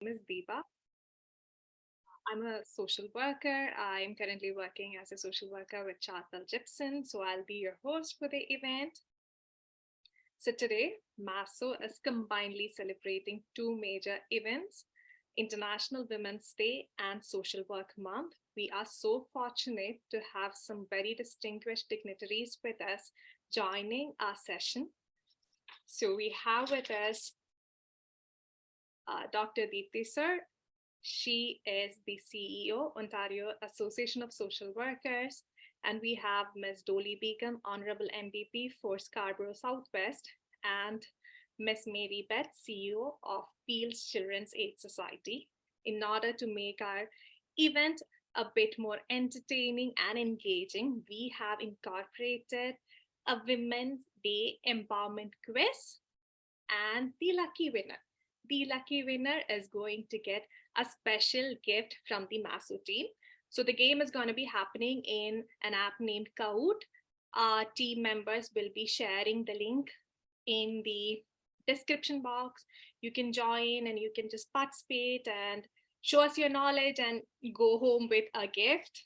name is Deepa. I'm a social worker. I'm currently working as a social worker with Chartel Gibson, so I'll be your host for the event. So today, MASWO is combinedly celebrating two major events, International Women's Day and Social Work Month. We are so fortunate to have some very distinguished dignitaries with us joining our session. So we have with us Dr. Deepy sir. She is the CEO, Ontario Association of Social Workers. And we have Ms. Doly Begum, Honourable MVP for Scarborough Southwest, and Ms. Mary Beth, CEO of Peel's Children's Aid Society. In order to make our event a bit more entertaining and engaging, we have incorporated a Women's Day Empowerment Quiz and the lucky winner. The lucky winner is going to get a special gift from the MASWO team. So the game is going to be happening in an app named Kahoot. Our team members will be sharing the link in the description box. You can join and you can just participate and show us your knowledge and go home with a gift.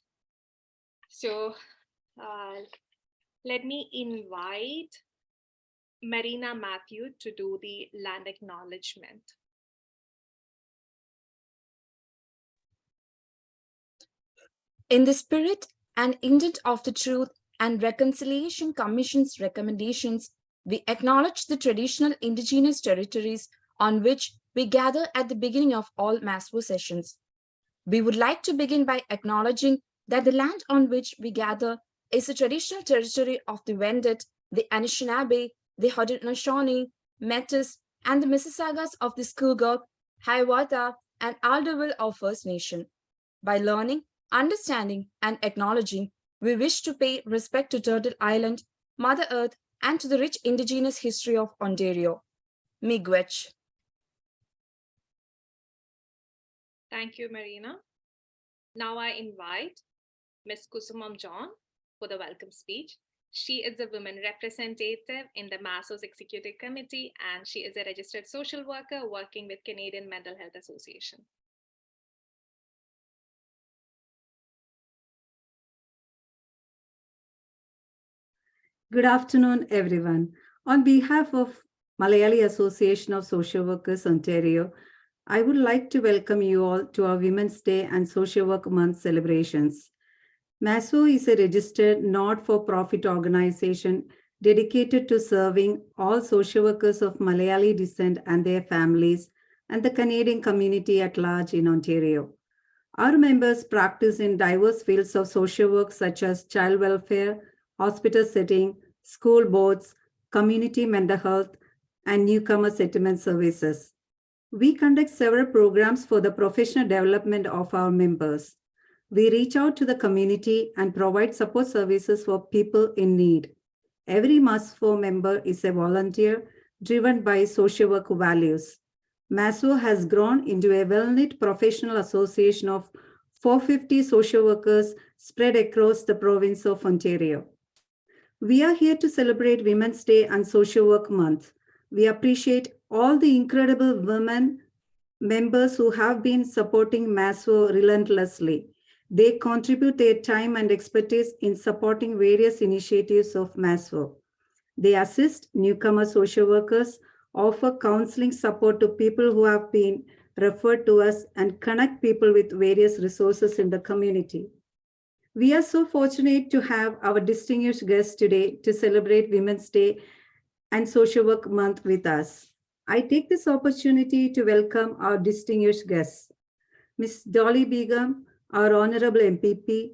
So let me invite Marina Matthew to do the land acknowledgement. In the spirit and intent of the Truth and Reconciliation Commission's recommendations, we acknowledge the traditional indigenous territories on which we gather at the beginning of all MASWO sessions. We would like to begin by acknowledging that the land on which we gather is the traditional territory of the Wendat, the Anishinaabe, the Haudenosaunee, Metis, and the Mississaugas of the Scugog, Hiawatha, and Alderville of First Nation. By learning, understanding, and acknowledging, we wish to pay respect to Turtle Island, Mother Earth, and to the rich Indigenous history of Ontario. Miigwech. Thank you, Marina. Now I invite Ms. Kusumam John for the welcome speech. She is a women representative in the MASWO's Executive Committee, and she is a registered social worker working with Canadian Mental Health Association. Good afternoon, everyone. On behalf of Malayali Association of Social Workers, Ontario, I would like to welcome you all to our Women's Day and Social Work Month celebrations. MASWO is a registered not-for-profit organization dedicated to serving all social workers of Malayali descent and their families and the Canadian community at large in Ontario. Our members practice in diverse fields of social work such as child welfare, hospital setting, school boards, community mental health, and newcomer settlement services. We conduct several programs for the professional development of our members. We reach out to the community and provide support services for people in need. Every MASWO member is a volunteer driven by social work values. MASWO has grown into a well-knit professional association of 450 social workers spread across the province of Ontario. We are here to celebrate Women's Day and Social Work Month. We appreciate all the incredible women members who have been supporting MASWO relentlessly. They contribute their time and expertise in supporting various initiatives of MASWO. They assist newcomer social workers, offer counseling support to people who have been referred to us, and connect people with various resources in the community. We are so fortunate to have our distinguished guests today to celebrate Women's Day and Social Work Month with us. I take this opportunity to welcome our distinguished guests. Ms. Doly Begum, our Honourable MPP,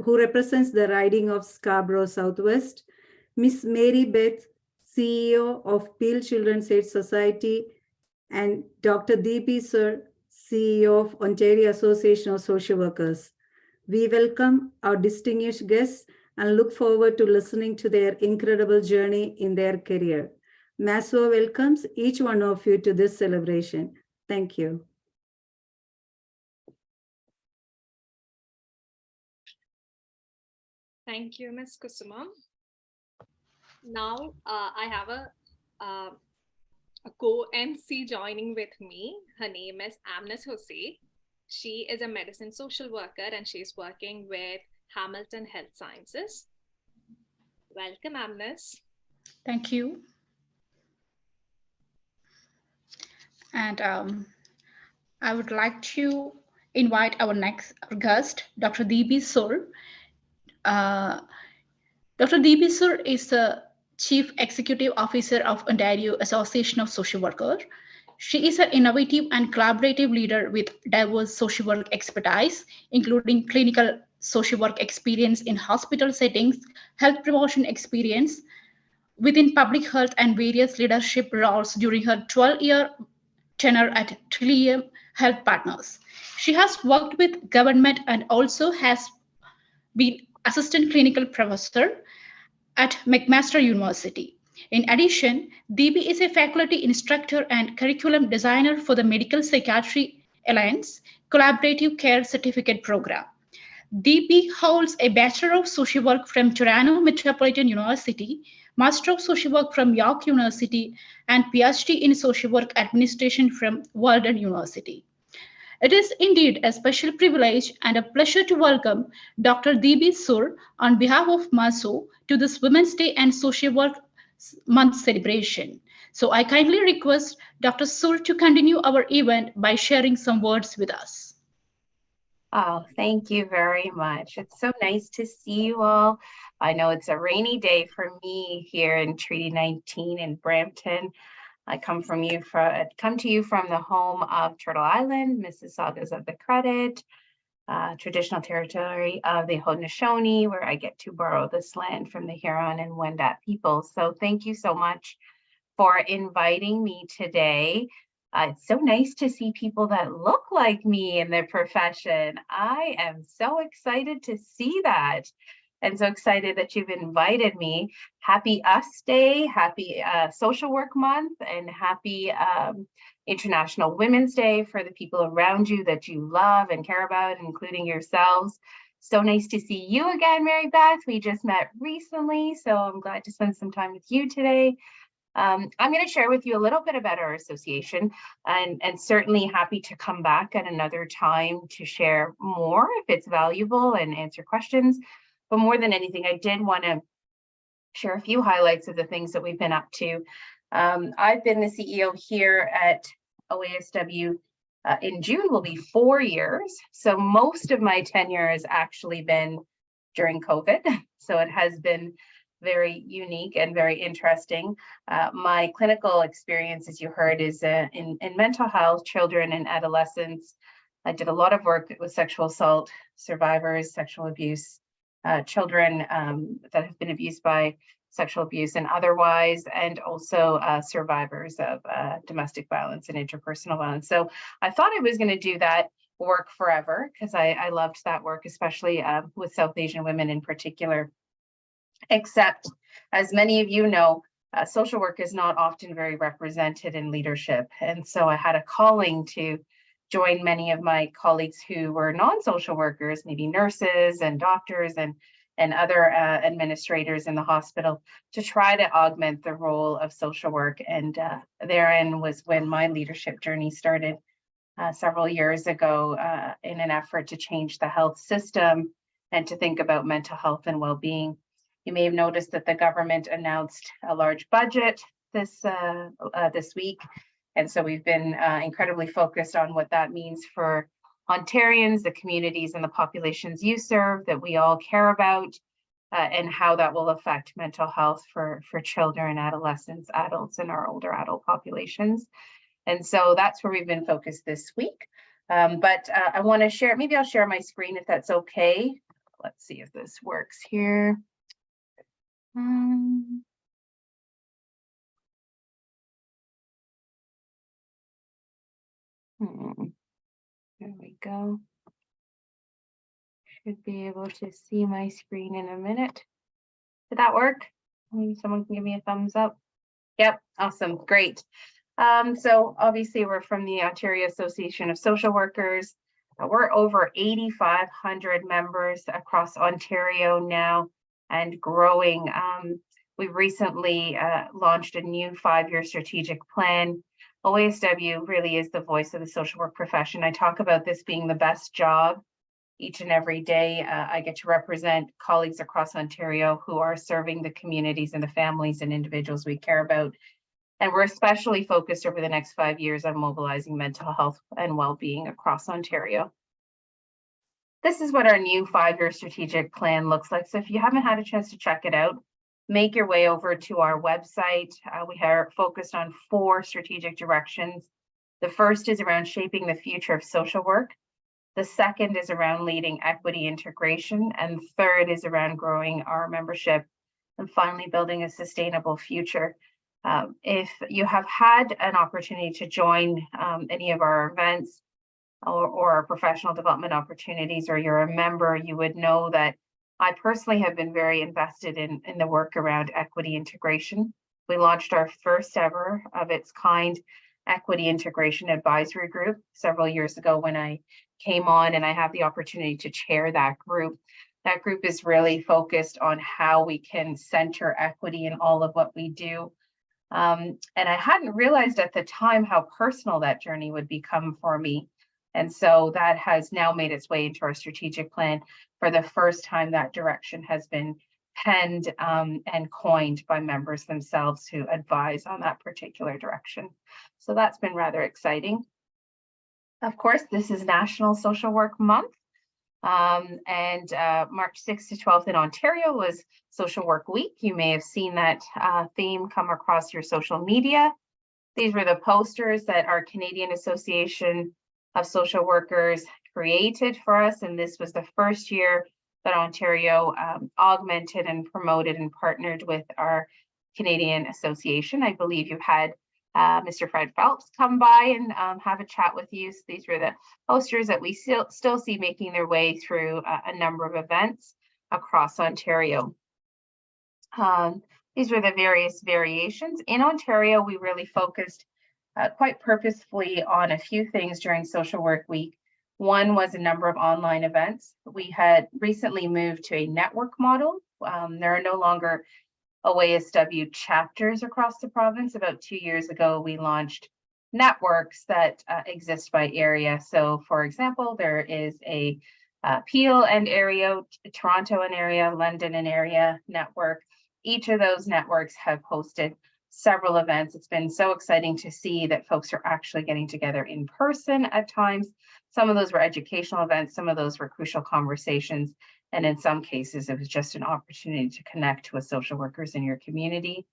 who represents the riding of Scarborough Southwest, Ms. Mary Beth, CEO of Peel Children's Aid Society, and Dr. Deepy sir, CEO of Ontario Association of Social Workers. We welcome our distinguished guests and look forward to listening to their incredible journey in their career. MASWO welcomes each one of you to this celebration. Thank you. Thank you, Ms. Kusumam. Now I have a a co-MC joining with me. Her name is Amnes Hossein. She is a medicine social worker and she's working with Hamilton Health Sciences. Welcome, Amnes. Thank you. And I would like to invite our next guest, Dr. Deepy. Dr. Deepy is the Chief Executive Officer of Ontario Association of Social Workers. She is an innovative and collaborative leader with diverse social work expertise, including clinical social work experience in hospital settings, health promotion experience within public health, and various leadership roles during her 12-year tenure at Trillium Health Partners. She has worked with government and also has been assistant clinical professor at McMaster University. In addition, Deepy is a faculty instructor and curriculum designer for the Medical Psychiatry Alliance Collaborative Care Certificate Program. Deepy holds a Bachelor of Social Work from Toronto Metropolitan University, Master of Social Work from York University, and PhD in Social Work Administration from Walden University. It is indeed a special privilege and a pleasure to welcome Dr. Deepy on behalf of MASWO to this Women's Day and Social Work Month celebration. So I kindly request Dr. to continue our event by sharing some words with us. Oh, thank you very much. It's so nice to see you all. I know it's a rainy day for me here in Treaty 19 in Brampton. I come to you from the home of Turtle Island, Mississaugas of the Credit, traditional territory of the Haudenosaunee, where I get to borrow this land from the Huron and Wendat people. So thank you so much for inviting me today. It's so nice to see people that look like me in their profession. I am so excited to see that. And so excited that you've invited me. Happy US Day, happy Social Work Month, and happy International Women's Day for the people around you that you love and care about, including yourselves. So nice to see you again, Mary Beth. We just met recently, so I'm glad to spend some time with you today. I'm going to share with you a little bit about our association, and certainly happy to come back at another time to share more if it's valuable and answer questions. But more than anything, I did want to share a few highlights of the things that we've been up to. I've been the CEO here at OASW in June will be 4 years. So most of my tenure has actually been during COVID. So it has been very unique and very interesting. My clinical experience, as you heard, is in mental health, children and adolescents. I did a lot of work with sexual assault survivors, sexual abuse, children that have been abused by sexual abuse and otherwise, and also survivors of domestic violence and interpersonal violence. So I thought I was going to do that work forever because I loved that work, especially with South Asian women in particular. Except, as many of you know, social work is not often very represented in leadership. And so I had a calling to join many of my colleagues who were non-social workers, maybe nurses and doctors and other administrators in the hospital, to try to augment the role of social work. And therein was when my leadership journey started several years ago in an effort to change the health system and to think about mental health and well-being. You may have noticed that the government announced a large budget this week. And so we've been incredibly focused on what that means for Ontarians, the communities and the populations you serve that we all care about, and how that will affect mental health for children, adolescents, adults, and our older adult populations. And so that's where we've been focused this week. But I want to share, maybe I'll share my screen if that's okay. Let's see if this works here. There we go. Should be able to see my screen in a minute. Did that work? Maybe someone can give me a thumbs up. Yep, awesome, great. So obviously we're from the Ontario Association of Social Workers. We're over 8,500 members across Ontario now and growing. We've recently launched a new 5-year strategic plan. OASW really is the voice of the social work profession. I talk about this being the best job each and every day. I get to represent colleagues across Ontario who are serving the communities and the families and individuals we care about. And we're especially focused over the next 5 years on mobilizing mental health and well-being across Ontario. This is what our new 5-year strategic plan looks like. So if you haven't had a chance to check it out, make your way over to our website. We are focused on 4 strategic directions. The first is around shaping the future of social work. The second is around leading equity integration. And the third is around growing our membership. And finally, building a sustainable future. If you have had an opportunity to join any of our events or our professional development opportunities, or you're a member, you would know that I personally have been very invested in the work around equity integration. We launched our first ever of its kind equity integration advisory group several years ago when I came on, and I have the opportunity to chair that group. That group is really focused on how we can center equity in all of what we do. And I hadn't realized at the time how personal that journey would become for me. And so that has now made its way into our strategic plan. For the first time, that direction has been penned and coined by members themselves who advise on that particular direction. So that's been rather exciting. Of course, this is National Social Work Month. And March 6th to 12th in Ontario was Social Work Week. You may have seen that theme come across your social media. These were the posters that our Canadian Association of Social Workers created for us. And this was the first year that Ontario augmented and promoted and partnered with our Canadian Association. I believe you've had Mr. Fred Phelps come by and have a chat with you. So these were the posters that we still see making their way through a number of events across Ontario. These were the various variations. In Ontario, we really focused quite purposefully on a few things during Social Work Week. One was a number of online events. We had recently moved to a network model. There are no longer OASW chapters across the province. About 2 years ago, we launched networks that exist by area. So for example, there is a Peel and area, Toronto and area, London and area network. Each of those networks have hosted several events. It's been so exciting to see that folks are actually getting together in person at times. Some of those were educational events, some of those were crucial conversations, and in some cases, it was just an opportunity to connect with social workers in your community.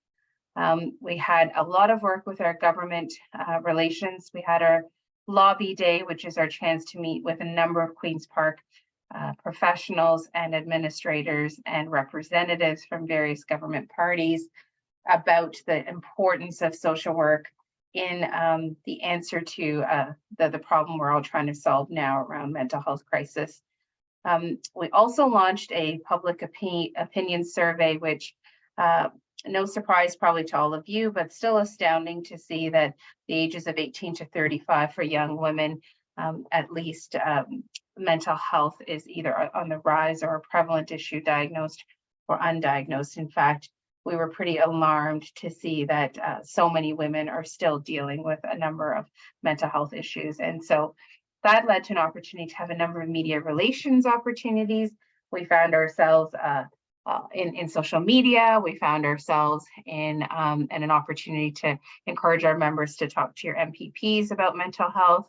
We had a lot of work with our government relations. We had our lobby day, which is our chance to meet with a number of Queen's Park professionals and administrators and representatives from various government parties about the importance of social work in the answer to the problem we're all trying to solve now around mental health crisis. We also launched a public opinion survey, which no surprise probably to all of you, but still astounding to see that the ages of 18 to 35 for young women, at least mental health is either on the rise or a prevalent issue, diagnosed or undiagnosed. In fact, we were pretty alarmed to see that so many women are still dealing with a number of mental health issues. And so that led to an opportunity to have a number of media relations opportunities. We found ourselves in social media. We found ourselves in an opportunity to encourage our members to talk to your MPPs about mental health.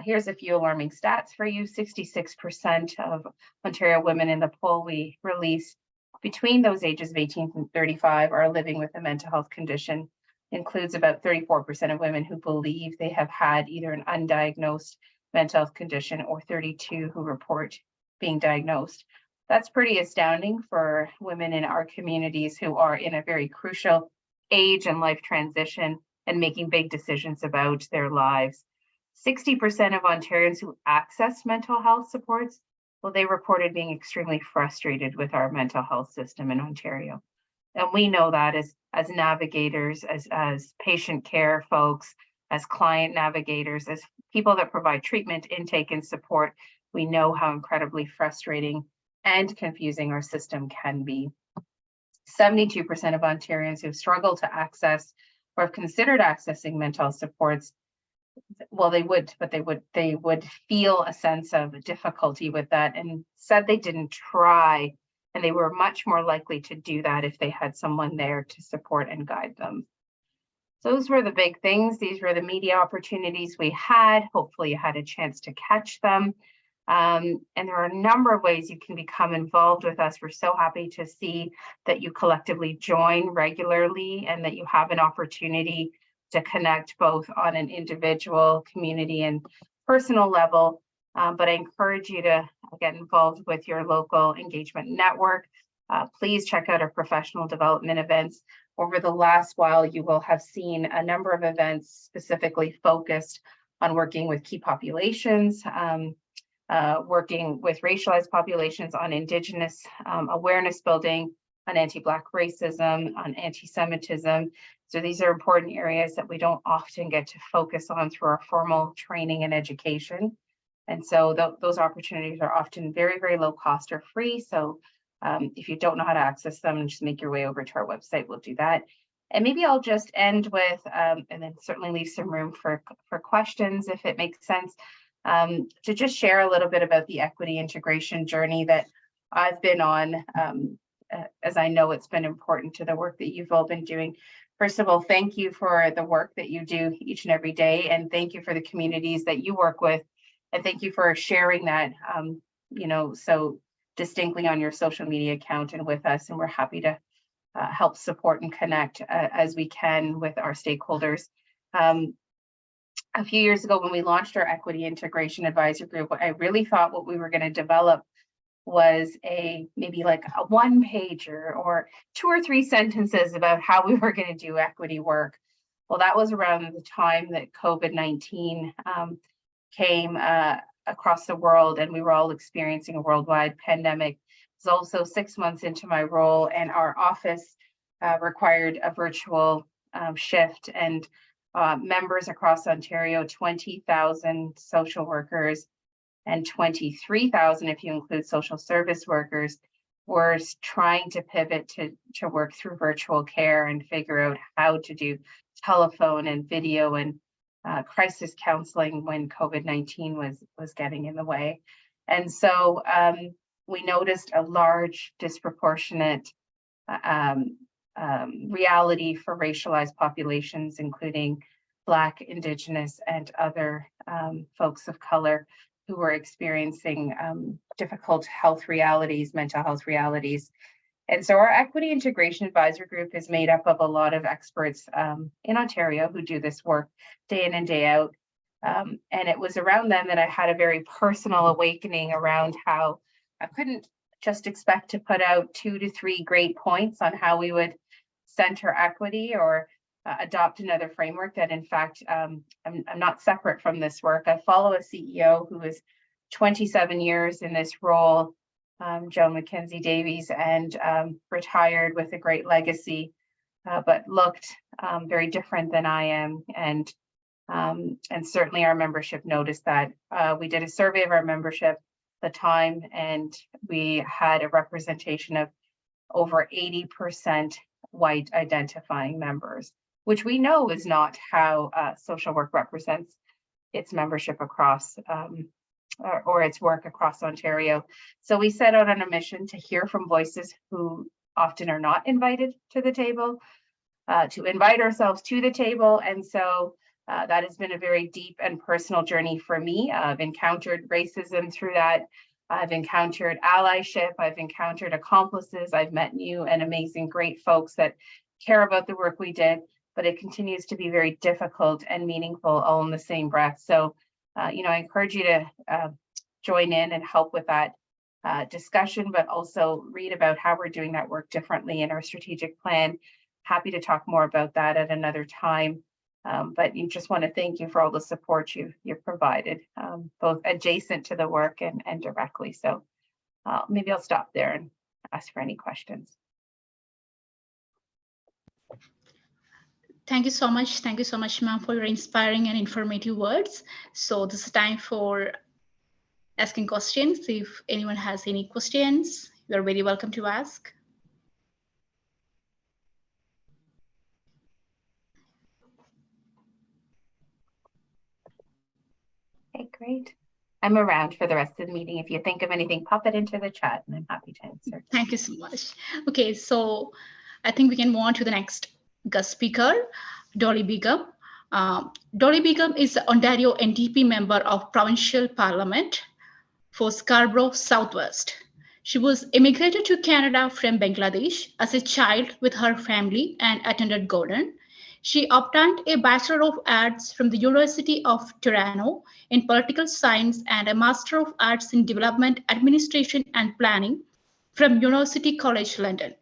Here's a few alarming stats for you. 66% of Ontario women in the poll we released between those ages of 18 and 35 are living with a mental health condition. Includes about 34% of women who believe they have had either an undiagnosed mental health condition or 32 who report being diagnosed. That's pretty astounding for women in our communities who are in a very crucial age and life transition and making big decisions about their lives. 60% of Ontarians who access mental health supports, well, they reported being extremely frustrated with our mental health system in Ontario. And we know that as navigators, as patient care folks, as client navigators, as people that provide treatment, intake, and support, we know how incredibly frustrating and confusing our system can be. 72% of Ontarians who've struggled to access or have considered accessing mental health supports, well, they would feel a sense of difficulty with that and said they didn't try, and they were much more likely to do that if they had someone there to support and guide them. So those were the big things. These were the media opportunities we had. Hopefully you had a chance to catch them. And there are a number of ways you can become involved with us. We're so happy to see that you collectively join regularly and that you have an opportunity to connect both on an individual, community, and personal level. But I encourage you to get involved with your local engagement network. Please check out our professional development events. Over the last while, you will have seen a number of events specifically focused on working with key populations, working with racialized populations, on Indigenous awareness building, on anti-Black racism, on anti-Semitism. So these are important areas that we don't often get to focus on through our formal training and education. And so those opportunities are often very, very low cost or free. So if you don't know how to access them, just make your way over to our website, we'll do that. And maybe I'll just end with, and then certainly leave some room for questions if it makes sense, to just share a little bit about the equity integration journey that I've been on, as I know it's been important to the work that you've all been doing. First of all, thank you for the work that you do each and every day, and thank you for the communities that you work with, and thank you for sharing that, so distinctly on your social media account and with us. And we're happy to help support and connect as we can with our stakeholders. A few years ago, when we launched our Equity Integration Advisory Group, I really thought what we were going to develop was maybe like a one-pager or 2 or 3 sentences about how we were going to do equity work. Well, that was around the time that COVID-19 came across the world, and we were all experiencing a worldwide pandemic. It was also 6 months into my role, and our office required a virtual shift, and members across Ontario, 20,000 social workers and 23,000 if you include social service workers, were trying to pivot to work through virtual care and figure out how to do telephone and video and crisis counseling when COVID-19 was getting in the way. And so we noticed a large disproportionate reality for racialized populations, including Black, Indigenous, and other folks of color who were experiencing difficult health realities, mental health realities. And so our Equity Integration Advisory Group is made up of a lot of experts in Ontario who do this work day in and day out. And it was around then that I had a very personal awakening around how I couldn't just expect to put out 2 to 3 great points on how we would center equity or adopt another framework, that in fact, I'm not separate from this work. I follow a CEO who is 27 years in this role, Joan Mackenzie Davies, and retired with a great legacy, but looked very different than I am. And certainly our membership noticed that. We did a survey of our membership at the time, and we had a representation of over 80% white identifying members, which we know is not how social work represents its membership across or its work across Ontario. So we set out on a mission to hear from voices who often are not invited to the table, to invite ourselves to the table. And so that has been a very deep and personal journey for me. I've encountered racism through that. I've encountered allyship. I've encountered accomplices. I've met new and amazing, great folks that care about the work we did, but it continues to be very difficult and meaningful all in the same breath. So, I encourage you to join in and help with that discussion, but also read about how we're doing that work differently in our strategic plan. Happy to talk more about that at another time. But you just want to thank you for all the support you've provided, both adjacent to the work and directly. So maybe I'll stop there and ask for any questions. Thank you so much. Thank you so much, ma'am, for your inspiring and informative words. So this is time for asking questions. If anyone has any questions, you're very welcome to ask. Okay, great. I'm around for the rest of the meeting. If you think of anything, pop it into the chat and I'm happy to answer. Thank you so much. Okay, so I think we can move on to the next guest speaker, Doly Begum. Doly Begum is the Ontario NDP member of Provincial Parliament for Scarborough Southwest. She was immigrated to Canada from Bangladesh as a child with her family and attended Gordon. She obtained a Bachelor of Arts from the University of Toronto in Political Science and a Master of Arts in Development Administration and Planning from University College London.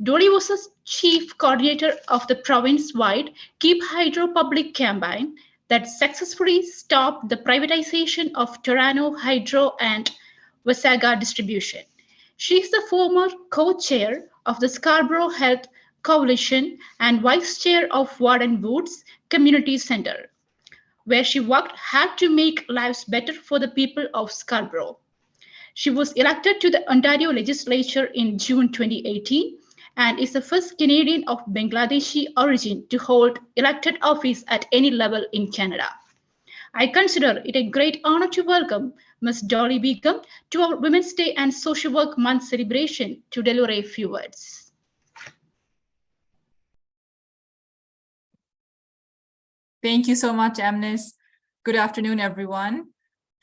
Doly was the chief coordinator of the province-wide Keep Hydro public campaign that successfully stopped the privatization of Toronto Hydro and Wasaga Distribution. She is the former co-chair of the Scarborough Health Coalition and vice chair of Warden Woods Community Centre, where she worked hard to make lives better for the people of Scarborough. She was elected to the Ontario Legislature in June 2018 and is the first Canadian of Bangladeshi origin to hold elected office at any level in Canada. I consider it a great honor to welcome Ms. Doly Begum to our Women's Day and Social Work Month celebration to deliver a few words. Thank you so much, Amnes. Good afternoon, everyone.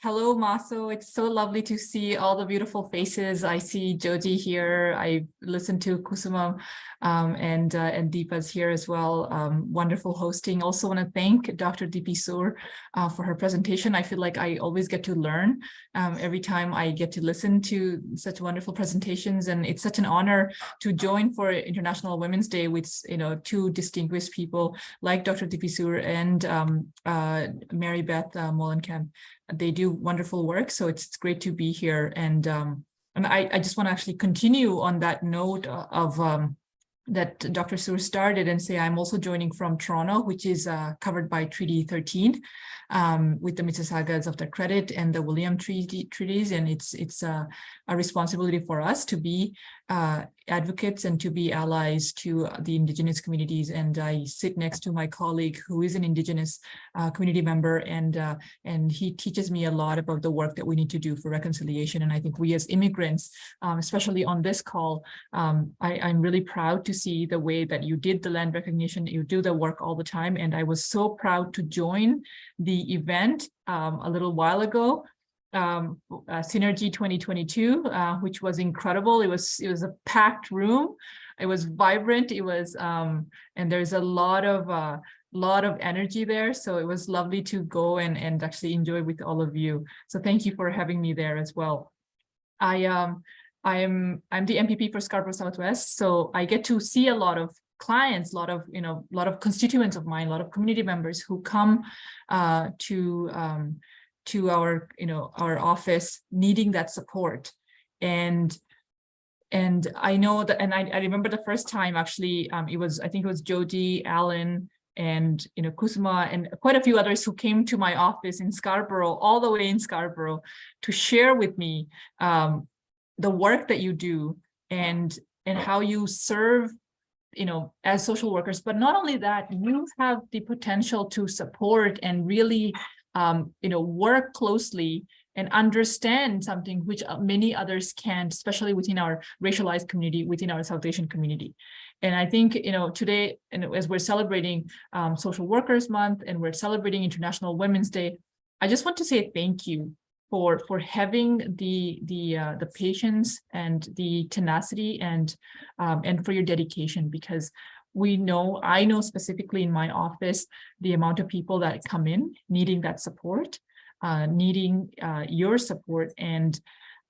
Hello, MASWO. It's so lovely to see all the beautiful faces. I see Joji here. I listened to Kusuma and Deepa's here as well. Wonderful hosting. Also want to thank Dr. Deepy for her presentation. I feel like I always get to learn every time I get to listen to such wonderful presentations. And it's such an honor to join for International Women's Day with two distinguished people like Dr. Deepy and Mary Beth Molenkamp. They do wonderful work, so it's great to be here. And I just want to actually continue on that note of that Dr. Sur started and say I'm also joining from Toronto, which is covered by Treaty 13 with the Mississaugas of the Credit and the William treaties, and it's a responsibility for us to be advocates and to be allies to the Indigenous communities. And I sit next to my colleague who is an Indigenous community member, and he teaches me a lot about the work that we need to do for reconciliation. And I think we as immigrants, especially on this call, I'm really proud to see the way that you did the land recognition. You do the work all the time, and I was so proud to join the event a little while ago, Synergy 2022, which was incredible. It was a packed room. It was vibrant. It was and there's a lot of energy there. So it was lovely to go and actually enjoy with all of you. So thank you for having me there as well. I'm the MPP for Scarborough Southwest, so I get to see a lot of clients, a lot of constituents of mine, a lot of community members who come to our office needing that support. And I know that, and I remember the first time actually, I think it was Jody, Alan, and Kusuma, and quite a few others who came to my office in Scarborough, all the way in Scarborough, to share with me the work that you do and how you serve as social workers. But not only that, you have the potential to support and really work closely and understand something which many others can't, especially within our racialized community, within our South Asian community. And I think, today, as we're celebrating Social Workers Month and we're celebrating International Women's Day, I just want to say thank you for having the patience and the tenacity and for your dedication, because I know specifically in my office the amount of people that come in needing that support, needing your support, and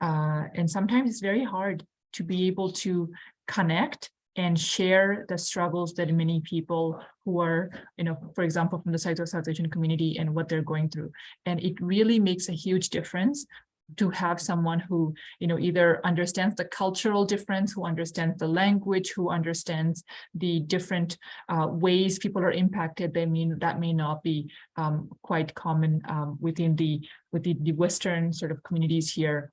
sometimes it's very hard to be able to connect and share the struggles that many people who are, for example, from the South Asian community and what they're going through. And it really makes a huge difference to have someone who, either understands the cultural difference, who understands the language, who understands the different ways people are impacted. That may not be quite common within the Western sort of communities here.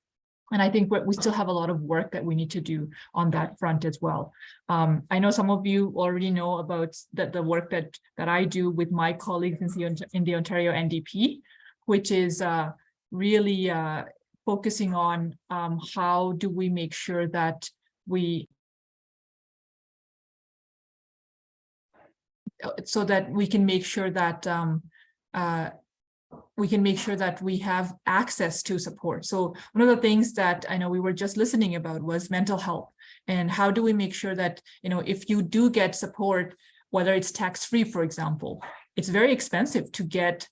And I think we still have a lot of work that we need to do on that front as well. I know some of you already know about the work that I do with my colleagues in the Ontario NDP. which is really focusing on how do we make sure that we can make sure that we have access to support. So one of the things that I know we were just listening about was mental health, and how do we make sure that, if you do get support, whether it's tax-free, for example, it's very expensive to get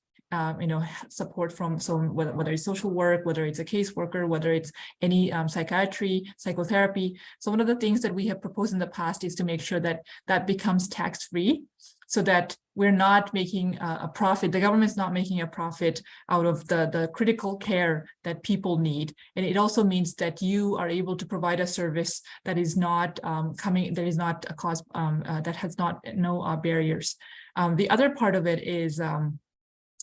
support from someone, whether it's social work, whether it's a caseworker, whether it's any psychiatry, psychotherapy. So one of the things that we have proposed in the past is to make sure that that becomes tax-free, so that we're not making a profit. The government's not making a profit out of the critical care that people need. And it also means that you are able to provide a service that is not that is not a cause, that has no barriers. The other part of it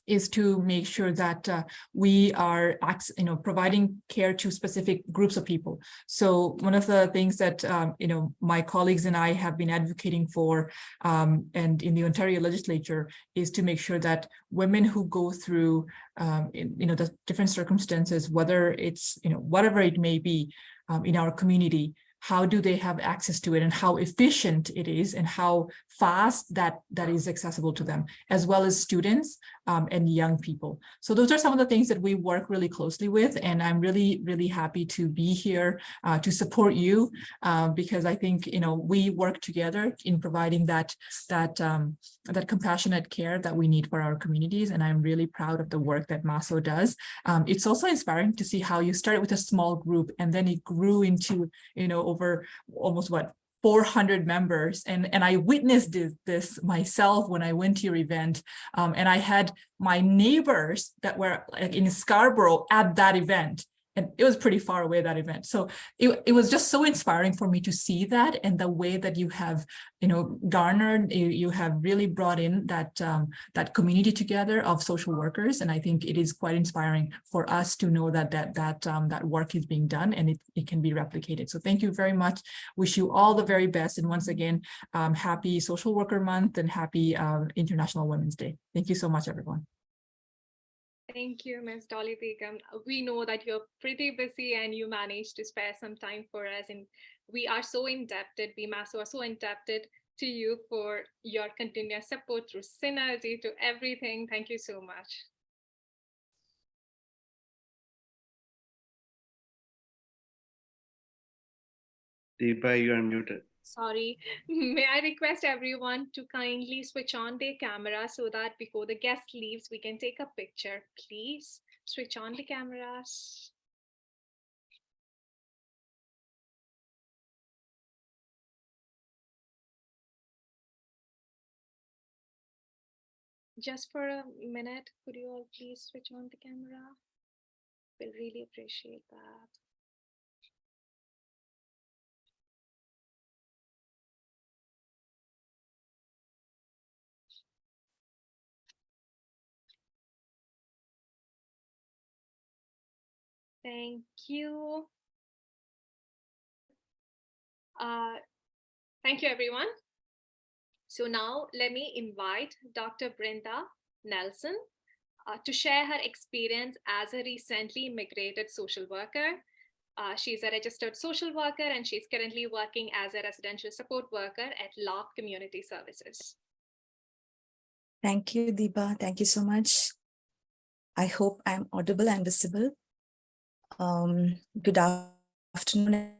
is to make sure that we are providing care to specific groups of people. So one of the things that my colleagues and I have been advocating for, and in the Ontario legislature, is to make sure that women who go through the different circumstances, whether it's whatever it may be in our community, how do they have access to it, and how efficient it is, and how fast that is accessible to them, as well as students and young people. So those are some of the things that we work really closely with, and I'm really, really happy to be here to support you, because I think we work together in providing that compassionate care that we need for our communities, and I'm really proud of the work that MASWO does. It's also inspiring to see how you started with a small group, and then it grew into over almost 400 members, and I witnessed this myself when I went to your event, and I had my neighbors that were in Scarborough at that event, and it was pretty far away, that event. So it was just so inspiring for me to see that, and the way that you have garnered, you have really brought in that community together of social workers, and I think it is quite inspiring for us to know that work is being done, and it can be replicated. So thank you very much. Wish you all the very best, and once again, happy Social Worker Month and happy International Women's Day. Thank you so much, everyone. Thank you, Ms. Doly Begum. We know that you're pretty busy and you managed to spare some time for us, and we are so indebted, we MASWO are so indebted to you for your continuous support through synergy to everything. Thank you so much. Deepy, you are muted. Sorry, may I request everyone to kindly switch on their camera so that before the guest leaves, we can take a picture. Please switch on the cameras. Just for a minute, could you all please switch on the camera? We'll really appreciate that. Thank you. Thank you, everyone. So now let me invite Dr. Brenda Nelson to share her experience as a recently immigrated social worker. She's a registered social worker, and she's currently working as a residential support worker at Loft Community Services. Thank you, Deepa. Thank you so much. I hope I'm audible and visible. Good afternoon,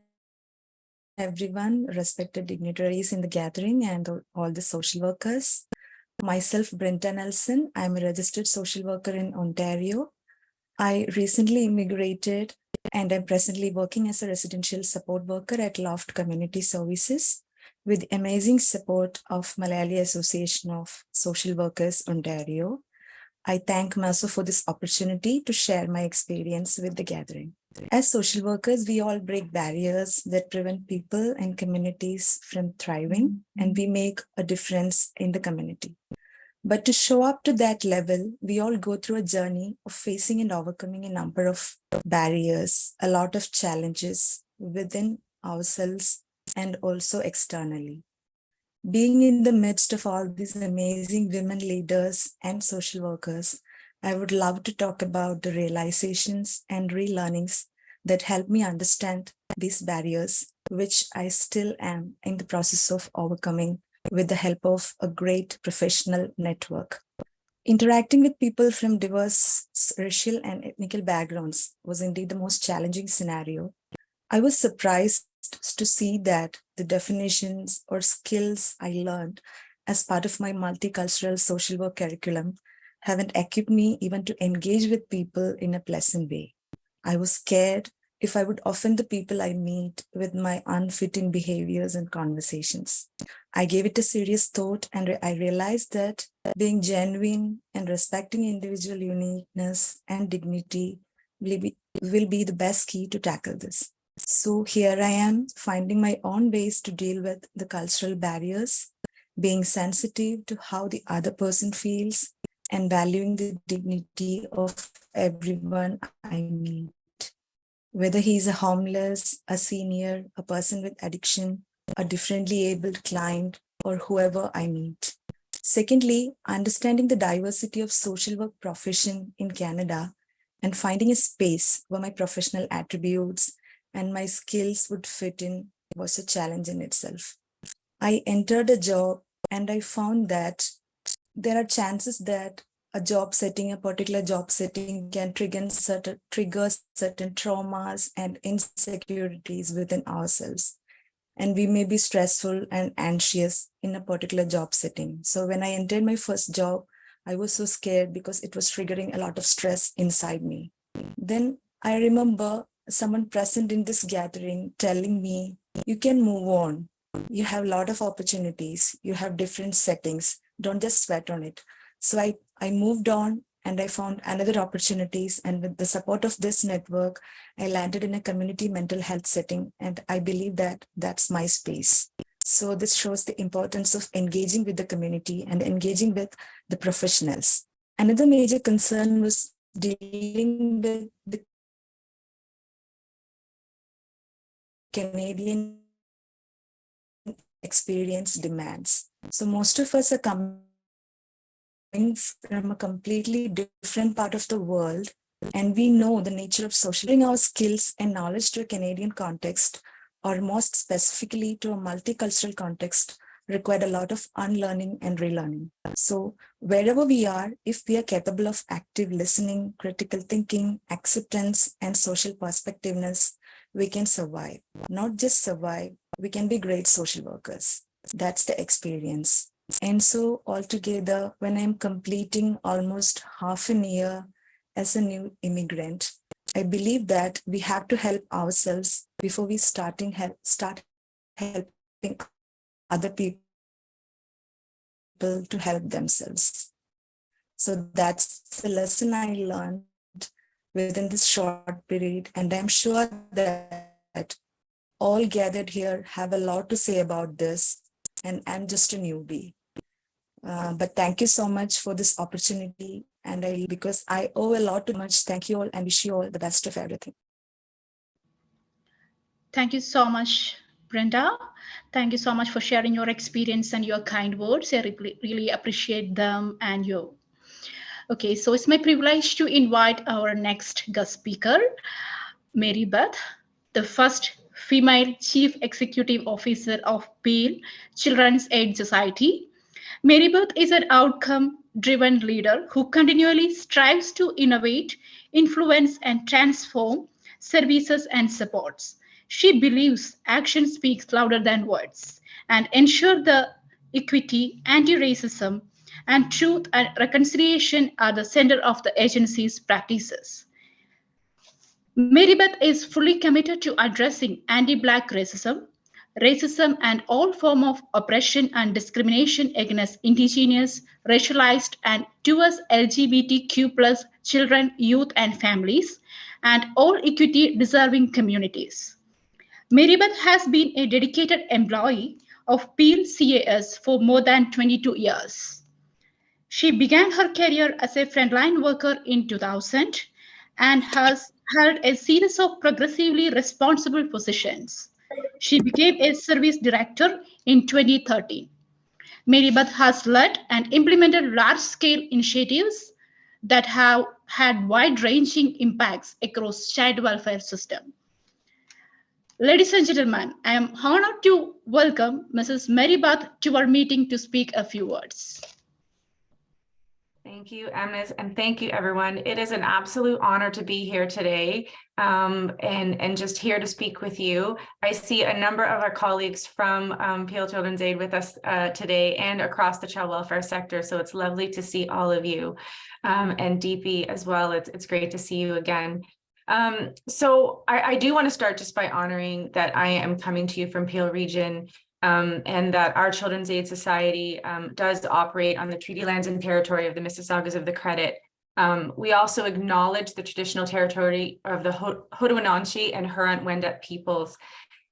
everyone, respected dignitaries in the gathering and all the social workers. Myself, Brenda Nelson. I'm a registered social worker in Ontario. I recently immigrated and I'm presently working as a residential support worker at Loft Community Services with amazing support of Malayali Association of Social Workers, Ontario. I thank MASWO for this opportunity to share my experience with the gathering. As social workers, we all break barriers that prevent people and communities from thriving, and we make a difference in the community. But to show up to that level, we all go through a journey of facing and overcoming a number of barriers, a lot of challenges within ourselves and also externally. Being in the midst of all these amazing women leaders and social workers, I would love to talk about the realizations and relearnings that help me understand these barriers, which I still am in the process of overcoming with the help of a great professional network. Interacting with people from diverse racial and ethnic backgrounds was indeed the most challenging scenario. I was surprised to see that the definitions or skills I learned as part of my multicultural social work curriculum haven't equipped me even to engage with people in a pleasant way. I was scared if I would offend the people I meet with my unfitting behaviors and conversations. I gave it a serious thought and I realized that being genuine and respecting individual uniqueness and dignity will be the best key to tackle this. So here I am finding my own ways to deal with the cultural barriers, being sensitive to how the other person feels, and valuing the dignity of everyone I meet. Whether he's a homeless, a senior, a person with addiction, a differently abled client, or whoever I meet. Secondly, understanding the diversity of social work profession in Canada and finding a space where my professional attributes and my skills would fit in was a challenge in itself. I entered a job and I found that there are chances that a particular job setting can trigger certain traumas and insecurities within ourselves. And we may be stressful and anxious in a particular job setting. So when I entered my first job, I was so scared because it was triggering a lot of stress inside me. Then I remember someone present in this gathering telling me, you can move on. You have a lot of opportunities. You have different settings. Don't just sweat on it. So I moved on and I found another opportunities. And with the support of this network, I landed in a community mental health setting. And I believe that that's my space. So this shows the importance of engaging with the community and engaging with the professionals. Another major concern was dealing with the Canadian experience demands. So most of us are coming from a completely different part of the world, and we know the nature of social. Bring our skills and knowledge to a Canadian context, or most specifically to a multicultural context, required a lot of unlearning and relearning. So wherever we are, if we are capable of active listening, critical thinking, acceptance, and social perspectiveness, we can survive. Not just survive, we can be great social workers. That's the experience. And so altogether, when I'm completing almost half a year as a new immigrant, I believe that we have to help ourselves before we start helping other people to help themselves. So that's the lesson I learned within this short period. And I'm sure that all gathered here have a lot to say about this. And I'm just a newbie. But thank you so much for this opportunity. And because I owe a lot too much. Thank you all and wish you all the best of everything. Thank you so much, Brenda. Thank you so much for sharing your experience and your kind words. I really appreciate them and you. Okay, so it's my privilege to invite our next guest speaker, Mary Beth, the first female Chief Executive Officer of Peel Children's Aid Society. Mary Beth is an outcome-driven leader who continually strives to innovate, influence, and transform services and supports. She believes action speaks louder than words and ensure the equity, anti-racism, and truth and reconciliation are the center of the agency's practices. Mary Beth is fully committed to addressing anti-Black racism, and all form of oppression and discrimination against indigenous, racialized, and diverse LGBTQ+ children, youth, and families, and all equity deserving communities. Mary Beth has been a dedicated employee of Peel CAS for more than 22 years. She began her career as a frontline worker in 2000 and has held a series of progressively responsible positions. She became a service director in 2013. Mary Beth has led and implemented large-scale initiatives that have had wide-ranging impacts across child welfare system. Ladies and gentlemen, I am honored to welcome Mrs. Mary Beth to our meeting to speak a few words. Thank you, Emma, and thank you, everyone. It is an absolute honor to be here today and just here to speak with you. I see a number of our colleagues from Peel Children's Aid with us today and across the child welfare sector, so it's lovely to see all of you and Deepy as well. It's great to see you again. So I do want to start just by honoring that I am coming to you from Peel Region and that our Children's Aid Society does operate on the treaty lands and territory of the Mississaugas of the Credit. We also acknowledge the traditional territory of the Haudenosaunee and Huron-Wendat peoples.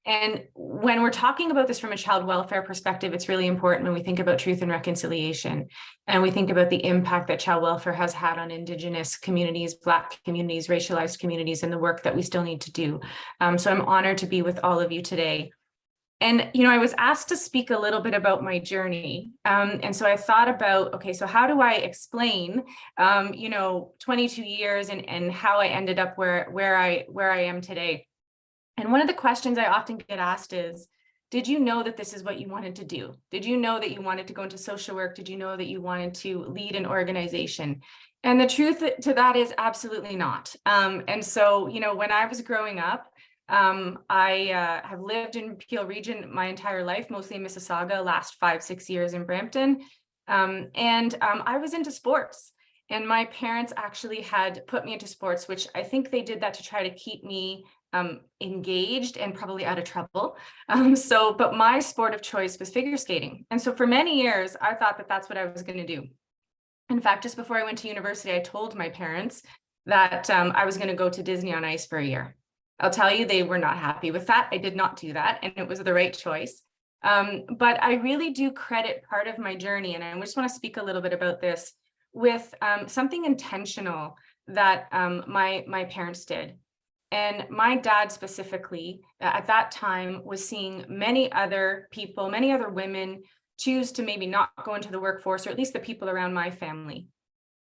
And when we're talking about this from a child welfare perspective, it's really important when we think about truth and reconciliation, and we think about the impact that child welfare has had on Indigenous communities, Black communities, racialized communities, and the work that we still need to do. So I'm honored to be with all of you today. And, I was asked to speak a little bit about my journey. And so I thought about, okay, so how do I explain, 22 years and how I ended up where I am today? And one of the questions I often get asked is, did you know that this is what you wanted to do? Did you know that you wanted to go into social work? Did you know that you wanted to lead an organization? And the truth to that is absolutely not. And so, when I was growing up, I have lived in Peel Region my entire life, mostly in Mississauga, last 5-6 years in Brampton. I was into sports, and my parents actually had put me into sports, which I think they did that to try to keep me engaged and probably out of trouble. But my sport of choice was figure skating. And so for many years, I thought that that's what I was going to do. In fact, just before I went to university, I told my parents that I was going to go to Disney on Ice for a year. I'll tell you, they were not happy with that. I did not do that, and it was the right choice. But I really do credit part of my journey, and I just want to speak a little bit about this, with something intentional that my parents did. And my dad specifically, at that time, was seeing many other people, many other women choose to maybe not go into the workforce, or at least the people around my family.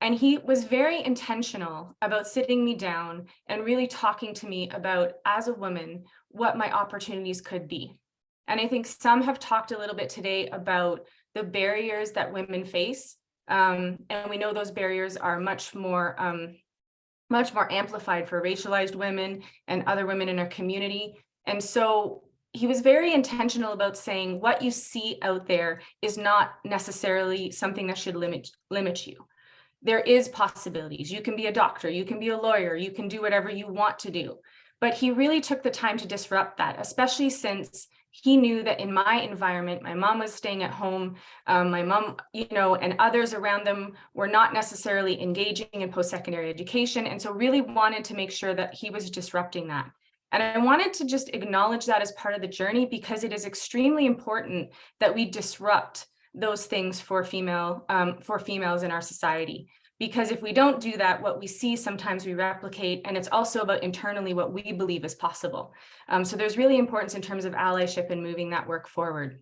And he was very intentional about sitting me down and really talking to me about, as a woman, what my opportunities could be. And I think some have talked a little bit today about the barriers that women face. And we know those barriers are much more amplified for racialized women and other women in our community. And so he was very intentional about saying what you see out there is not necessarily something that should limit you. There is possibilities. You can be a doctor, you can be a lawyer, you can do whatever you want to do. But he really took the time to disrupt that, especially since he knew that in my environment, my mom was staying at home, my mom, and others around them were not necessarily engaging in post-secondary education. And so really wanted to make sure that he was disrupting that. And I wanted to just acknowledge that as part of the journey, because it is extremely important that we disrupt those things for females in our society. Because if we don't do that, what we see sometimes we replicate, and it's also about internally what we believe is possible. So there's really importance in terms of allyship and moving that work forward.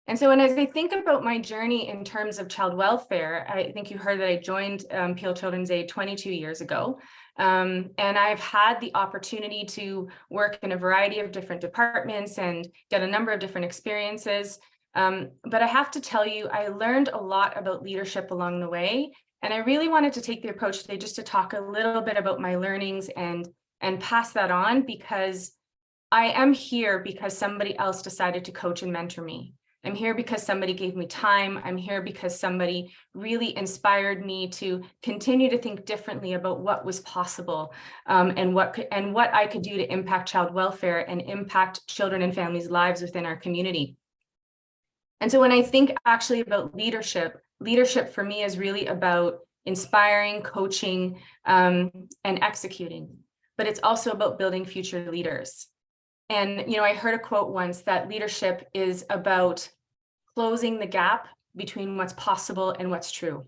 And so, as I think about my journey in terms of child welfare, I think you heard that I joined Peel Children's Aid 22 years ago. And I've had the opportunity to work in a variety of different departments and get a number of different experiences. But I have to tell you, I learned a lot about leadership along the way. And I really wanted to take the approach today just to talk a little bit about my learnings and pass that on, because I am here because somebody else decided to coach and mentor me. I'm here because somebody gave me time. I'm here because somebody really inspired me to continue to think differently about what was possible, and what I could do to impact child welfare and impact children and families' lives within our community. And so when I think actually about leadership for me is really about inspiring, coaching, and executing, but it's also about building future leaders. And, I heard a quote once that leadership is about closing the gap between what's possible and what's true.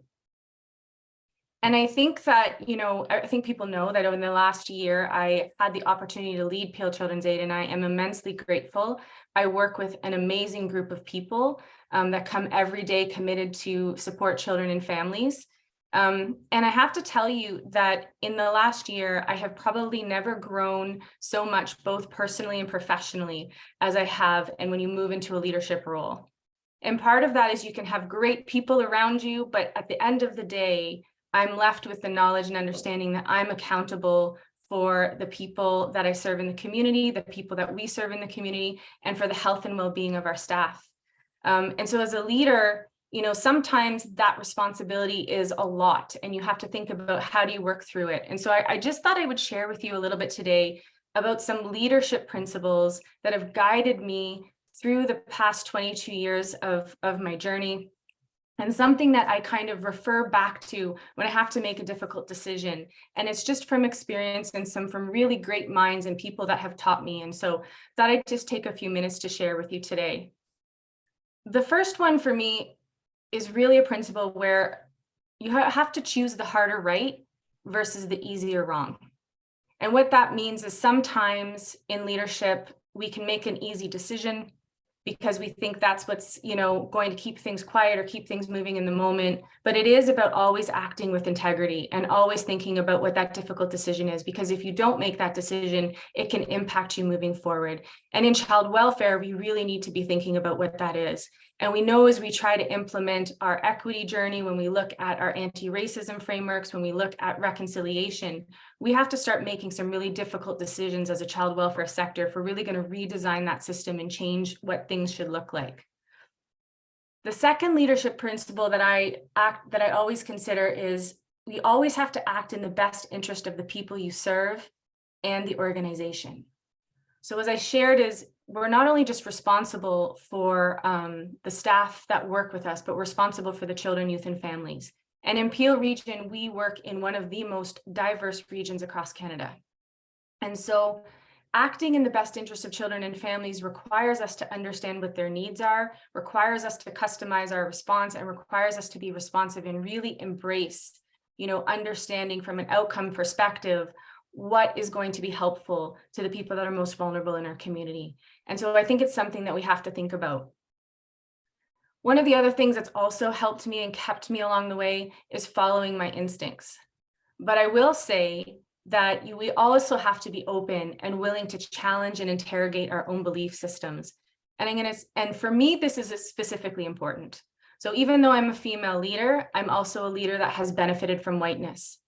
And I think that, I think people know that in the last year, I had the opportunity to lead Peel Children's Aid, and I am immensely grateful. I work with an amazing group of people that come every day committed to support children and families. And I have to tell you that in the last year, I have probably never grown so much, both personally and professionally, as I have, and when you move into a leadership role. And part of that is you can have great people around you, but at the end of the day, I'm left with the knowledge and understanding that I'm accountable for the people that I serve in the community, the people that we serve in the community, and for the health and well-being of our staff. And so as a leader, you know, sometimes that responsibility is a lot, and you have to think about how do you work through it. And so I just thought I would share with you a little bit today about some leadership principles that have guided me through the past 22 years of my journey, and something that I kind of refer back to when I have to make a difficult decision. And it's just from experience and some from really great minds and people that have taught me. And so thought I'd just take a few minutes to share with you today. The first one for me is really a principle where you have to choose the harder right versus the easier wrong. And what that means is sometimes in leadership, we can make an easy decision because we think that's what's, you know, going to keep things quiet or keep things moving in the moment. But it is about always acting with integrity and always thinking about what that difficult decision is, because if you don't make that decision, it can impact you moving forward. And in child welfare, we really need to be thinking about what that is. And we know as we try to implement our equity journey, when we look at our anti-racism frameworks, when we look at reconciliation, we have to start making some really difficult decisions as a child welfare sector if we're really going to redesign that system and change what things should look like. The second leadership principle that I always consider is we always have to act in the best interest of the people you serve and the organization. So as I shared, is we're not only just responsible for the staff that work with us, but we're responsible for the children, youth, and families. And in Peel region, we work in one of the most diverse regions across Canada. And so acting in the best interest of children and families requires us to understand what their needs are, requires us to customize our response, and requires us to be responsive and really embrace, you know, understanding from an outcome perspective what is going to be helpful to the people that are most vulnerable in our community. And so I think it's something that we have to think about. One of the other things that's also helped me and kept me along the way is following my instincts. But I will say that we also have to be open and willing to challenge and interrogate our own belief systems. And for me, this is specifically important. So even though I'm a female leader, I'm also a leader that has benefited from whiteness.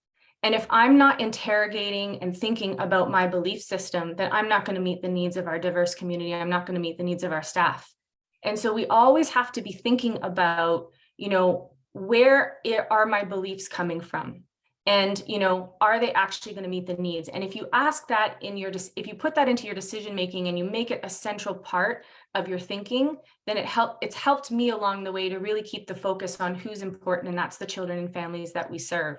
And if I'm not interrogating and thinking about my belief system, then I'm not going to meet the needs of our diverse community. I'm not going to meet the needs of our staff. And so we always have to be thinking about, you know, where are my beliefs coming from? And, you know, are they actually going to meet the needs? And if you ask that if you put that into your decision making and you make it a central part of your thinking, then it's helped me along the way to really keep the focus on who's important, and that's the children and families that we serve.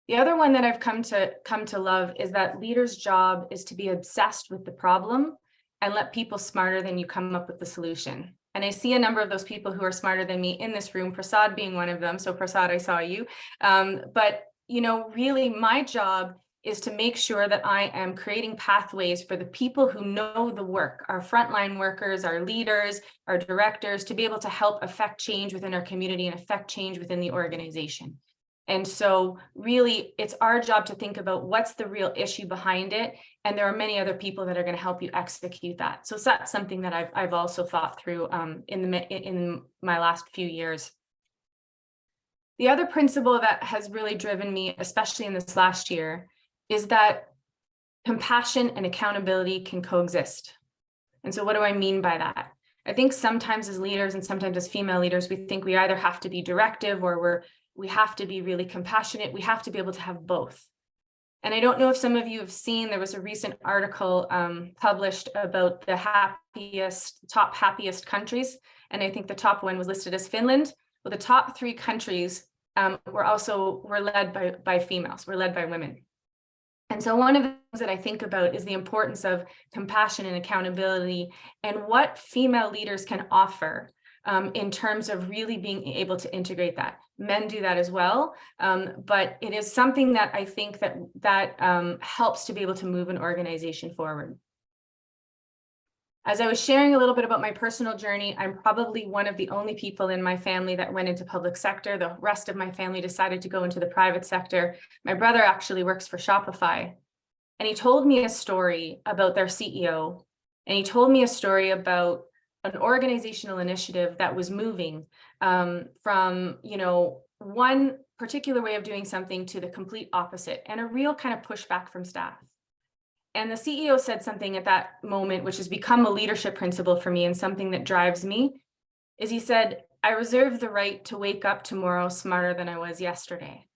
The other one that I've come to love is that leaders' job is to be obsessed with the problem and let people smarter than you come up with the solution. And I see a number of those people who are smarter than me in this room, Prasad being one of them. So Prasad, I saw you. But, you know, really my job is to make sure that I am creating pathways for the people who know the work, our frontline workers, our leaders, our directors, to be able to help affect change within our community and affect change within the organization. And so really, it's our job to think about what's the real issue behind it. And there are many other people that are going to help you execute that. So that's something that I've also thought through in my last few years. The other principle that has really driven me, especially in this last year, is that compassion and accountability can coexist. And so what do I mean by that? I think sometimes as leaders and sometimes as female leaders, we think we either have to be directive or we have to be really compassionate. We have to be able to have both. And I don't know if some of you have seen, there was a recent article published about the top happiest countries. And I think the top one was listed as Finland. Well, the top 3 countries were led by females, were led by women. And so one of the things that I think about is the importance of compassion and accountability and what female leaders can offer in terms of really being able to integrate that. Men do that as well, but it is something that I think that helps to be able to move an organization forward. As I was sharing a little bit about my personal journey, I'm probably one of the only people in my family that went into public sector. The rest of my family decided to go into the private sector. My brother actually works for Shopify. And he told me a story about their CEO. And he told me a story about an organizational initiative that was moving from, one particular way of doing something to the complete opposite, and a real kind of pushback from staff. And the CEO said something at that moment, which has become a leadership principle for me and something that drives me, is he said, I reserve the right to wake up tomorrow smarter than I was yesterday.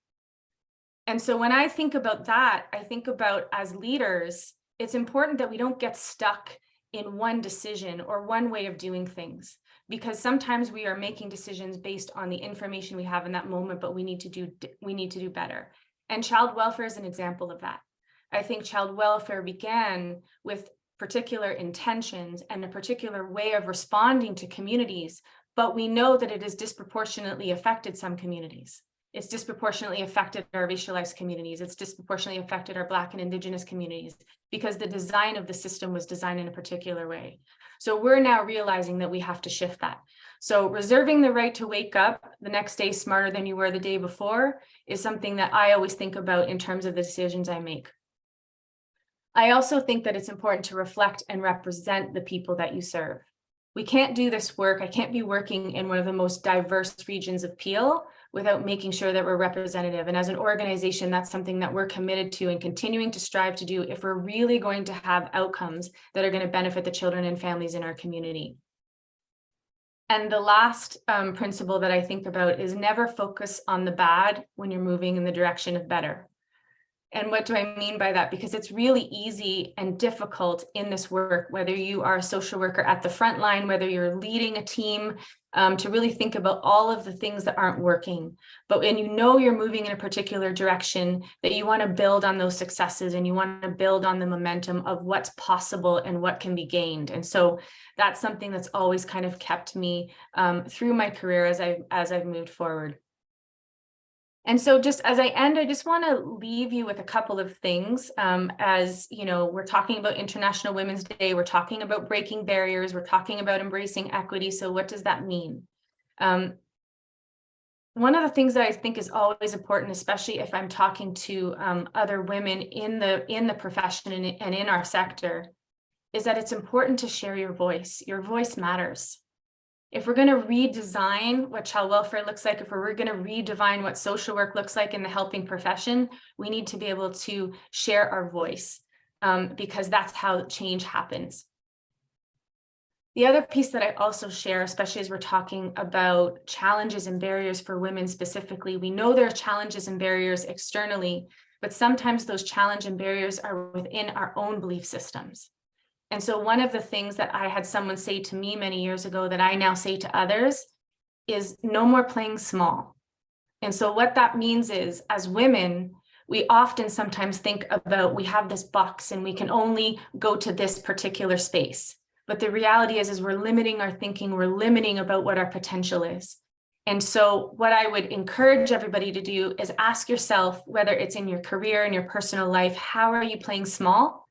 And so when I think about that, I think about as leaders, it's important that we don't get stuck in one decision or one way of doing things, because sometimes we are making decisions based on the information we have in that moment, but we need to do better. And child welfare is an example of that. I think child welfare began with particular intentions and a particular way of responding to communities, but we know that it has disproportionately affected some communities. It's disproportionately affected our racialized communities. It's disproportionately affected our Black and Indigenous communities because the design of the system was designed in a particular way. So we're now realizing that we have to shift that. So reserving the right to wake up the next day smarter than you were the day before is something that I always think about in terms of the decisions I make. I also think that it's important to reflect and represent the people that you serve. We can't do this work. I can't be working in one of the most diverse regions of Peel without making sure that we're representative. And as an organization, that's something that we're committed to and continuing to strive to do if we're really going to have outcomes that are going to benefit the children and families in our community. And the last principle that I think about is never focus on the bad when you're moving in the direction of better. And what do I mean by that? Because it's really easy and difficult in this work, whether you are a social worker at the front line, whether you're leading a team, to really think about all of the things that aren't working. But when you know you're moving in a particular direction, that you want to build on those successes and you want to build on the momentum of what's possible and what can be gained. And so that's something that's always kind of kept me through my career as I've moved forward. And so just as I end, I just want to leave you with a couple of things. As you know, we're talking about International Women's Day, we're talking about breaking barriers, we're talking about embracing equity. So what does that mean? One of the things that I think is always important, especially if I'm talking to other women in the profession and in our sector, is that it's important to share your voice. Your voice matters. If we're going to redesign what child welfare looks like, if we're going to redefine what social work looks like in the helping profession, we need to be able to share our voice because that's how change happens. The other piece that I also share, especially as we're talking about challenges and barriers for women specifically, we know there are challenges and barriers externally, but sometimes those challenges and barriers are within our own belief systems. And so one of the things that I had someone say to me many years ago that I now say to others is no more playing small. And so what that means is, as women, we often sometimes think about we have this box and we can only go to this particular space. But the reality is we're limiting our thinking, we're limiting about what our potential is. And so what I would encourage everybody to do is ask yourself, whether it's in your career, in your personal life, how are you playing small?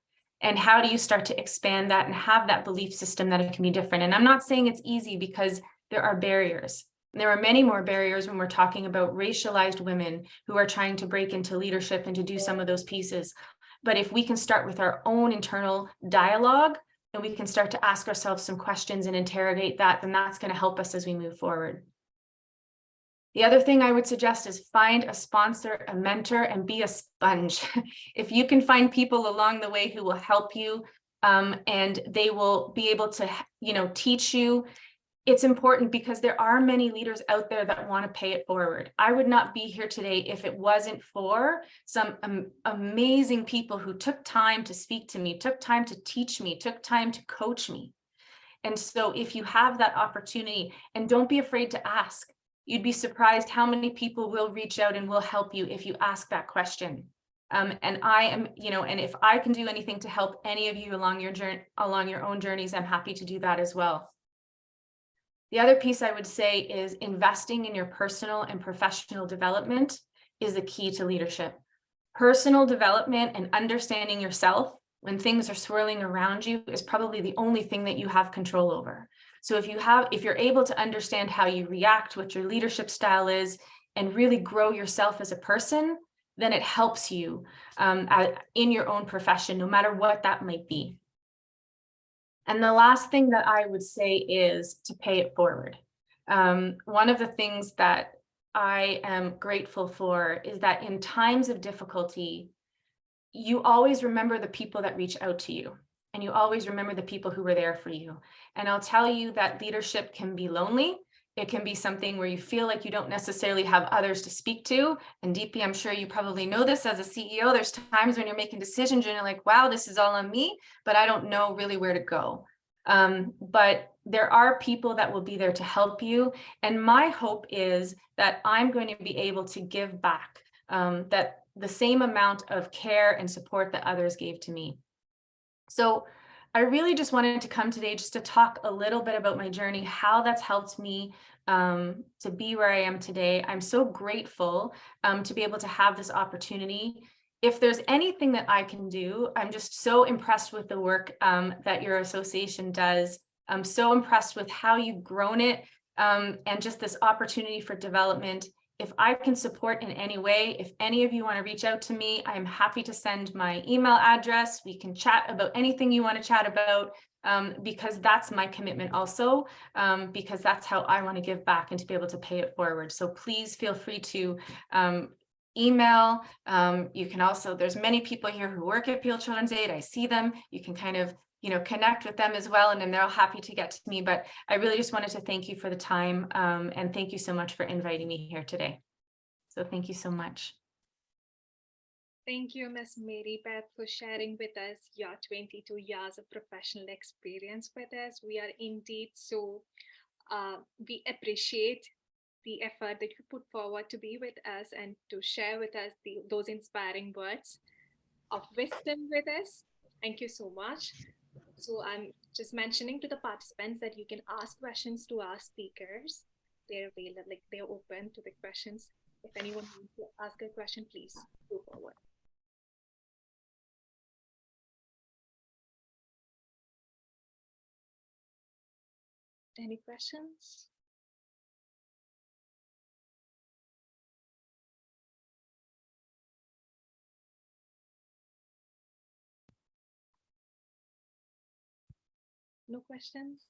And how do you start to expand that and have that belief system that it can be different? And I'm not saying it's easy because there are barriers. And there are many more barriers when we're talking about racialized women who are trying to break into leadership and to do some of those pieces. But if we can start with our own internal dialogue and we can start to ask ourselves some questions and interrogate that, then that's going to help us as we move forward. The other thing I would suggest is find a sponsor, a mentor, and be a sponge. If you can find people along the way who will help you and they will be able to, teach you, it's important because there are many leaders out there that want to pay it forward. I would not be here today if it wasn't for some amazing people who took time to speak to me, took time to teach me, took time to coach me. And so if you have that opportunity, and don't be afraid to ask. You'd be surprised how many people will reach out and will help you if you ask that question. And I am, and if I can do anything to help any of you along your journey, along your own journeys, I'm happy to do that as well. The other piece I would say is investing in your personal and professional development is the key to leadership. Personal development and understanding yourself when things are swirling around you is probably the only thing that you have control over. So if you're able to understand how you react, what your leadership style is, and really grow yourself as a person, then it helps you in your own profession, no matter what that might be. And the last thing that I would say is to pay it forward. One of the things that I am grateful for is that in times of difficulty, you always remember the people that reach out to you, and you always remember the people who were there for you. And I'll tell you that leadership can be lonely. It can be something where you feel like you don't necessarily have others to speak to. And Deepy, I'm sure you probably know this as a CEO, there's times when you're making decisions and you're like, wow, this is all on me, but I don't know really where to go. But there are people that will be there to help you. And my hope is that I'm going to be able to give back that the same amount of care and support that others gave to me. So I really just wanted to come today just to talk a little bit about my journey, how that's helped me to be where I am today. I'm so grateful to be able to have this opportunity. If there's anything that I can do, I'm just so impressed with the work that your association does. I'm so impressed with how you've grown it and just this opportunity for development. If I can support in any way, if any of you want to reach out to me, I'm happy to send my email address. We can chat about anything you want to chat about because that's my commitment also, because that's how I want to give back and to be able to pay it forward. So please feel free to email. You can also, there's many people here who work at Peel Children's Aid. I see them. You can kind of connect with them as well, and then they're all happy to get to me. But I really just wanted to thank you for the time, and thank you so much for inviting me here today. So thank you so much. Thank you, Ms. Mary Beth, for sharing with us your 22 years of professional experience with us. We are indeed so, we appreciate the effort that you put forward to be with us and to share with us those inspiring words of wisdom with us. Thank you so much. So I'm just mentioning to the participants that you can ask questions to our speakers. They're available, like they're open to the questions. If anyone wants to ask a question, please go forward. Any questions? No questions?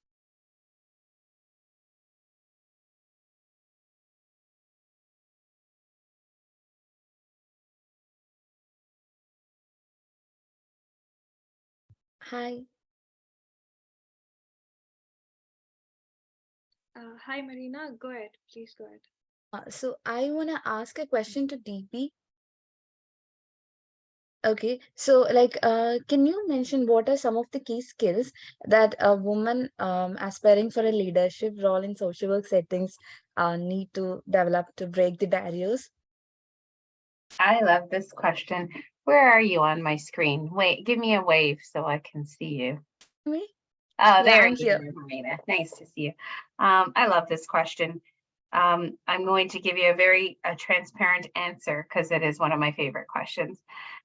Hi. Hi, Marina. Go ahead. Please go ahead. So I want to ask a question to Deepy. Okay, so can you mention what are some of the key skills that a woman aspiring for a leadership role in social work settings need to develop to break the barriers? I love this question. Where are you on my screen? Wait, give me a wave so I can see you. Me? Oh, Yeah, there I'm you here. are, Marina. Nice to see you. I love this question. I'm going to give you a very transparent answer because it is one of my favorite questions.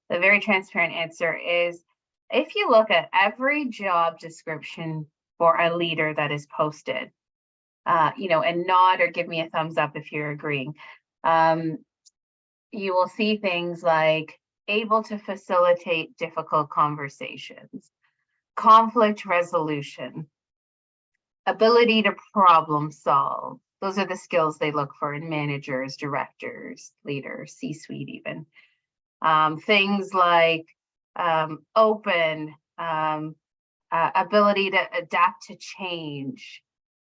The very transparent answer is, if you look at every job description for a leader that is posted, and nod or give me a thumbs up if you're agreeing, you will see things like able to facilitate difficult conversations, conflict resolution, ability to problem solve. Those are the skills they look for in managers, directors, leaders, C-suite even. Things like open, ability to adapt to change,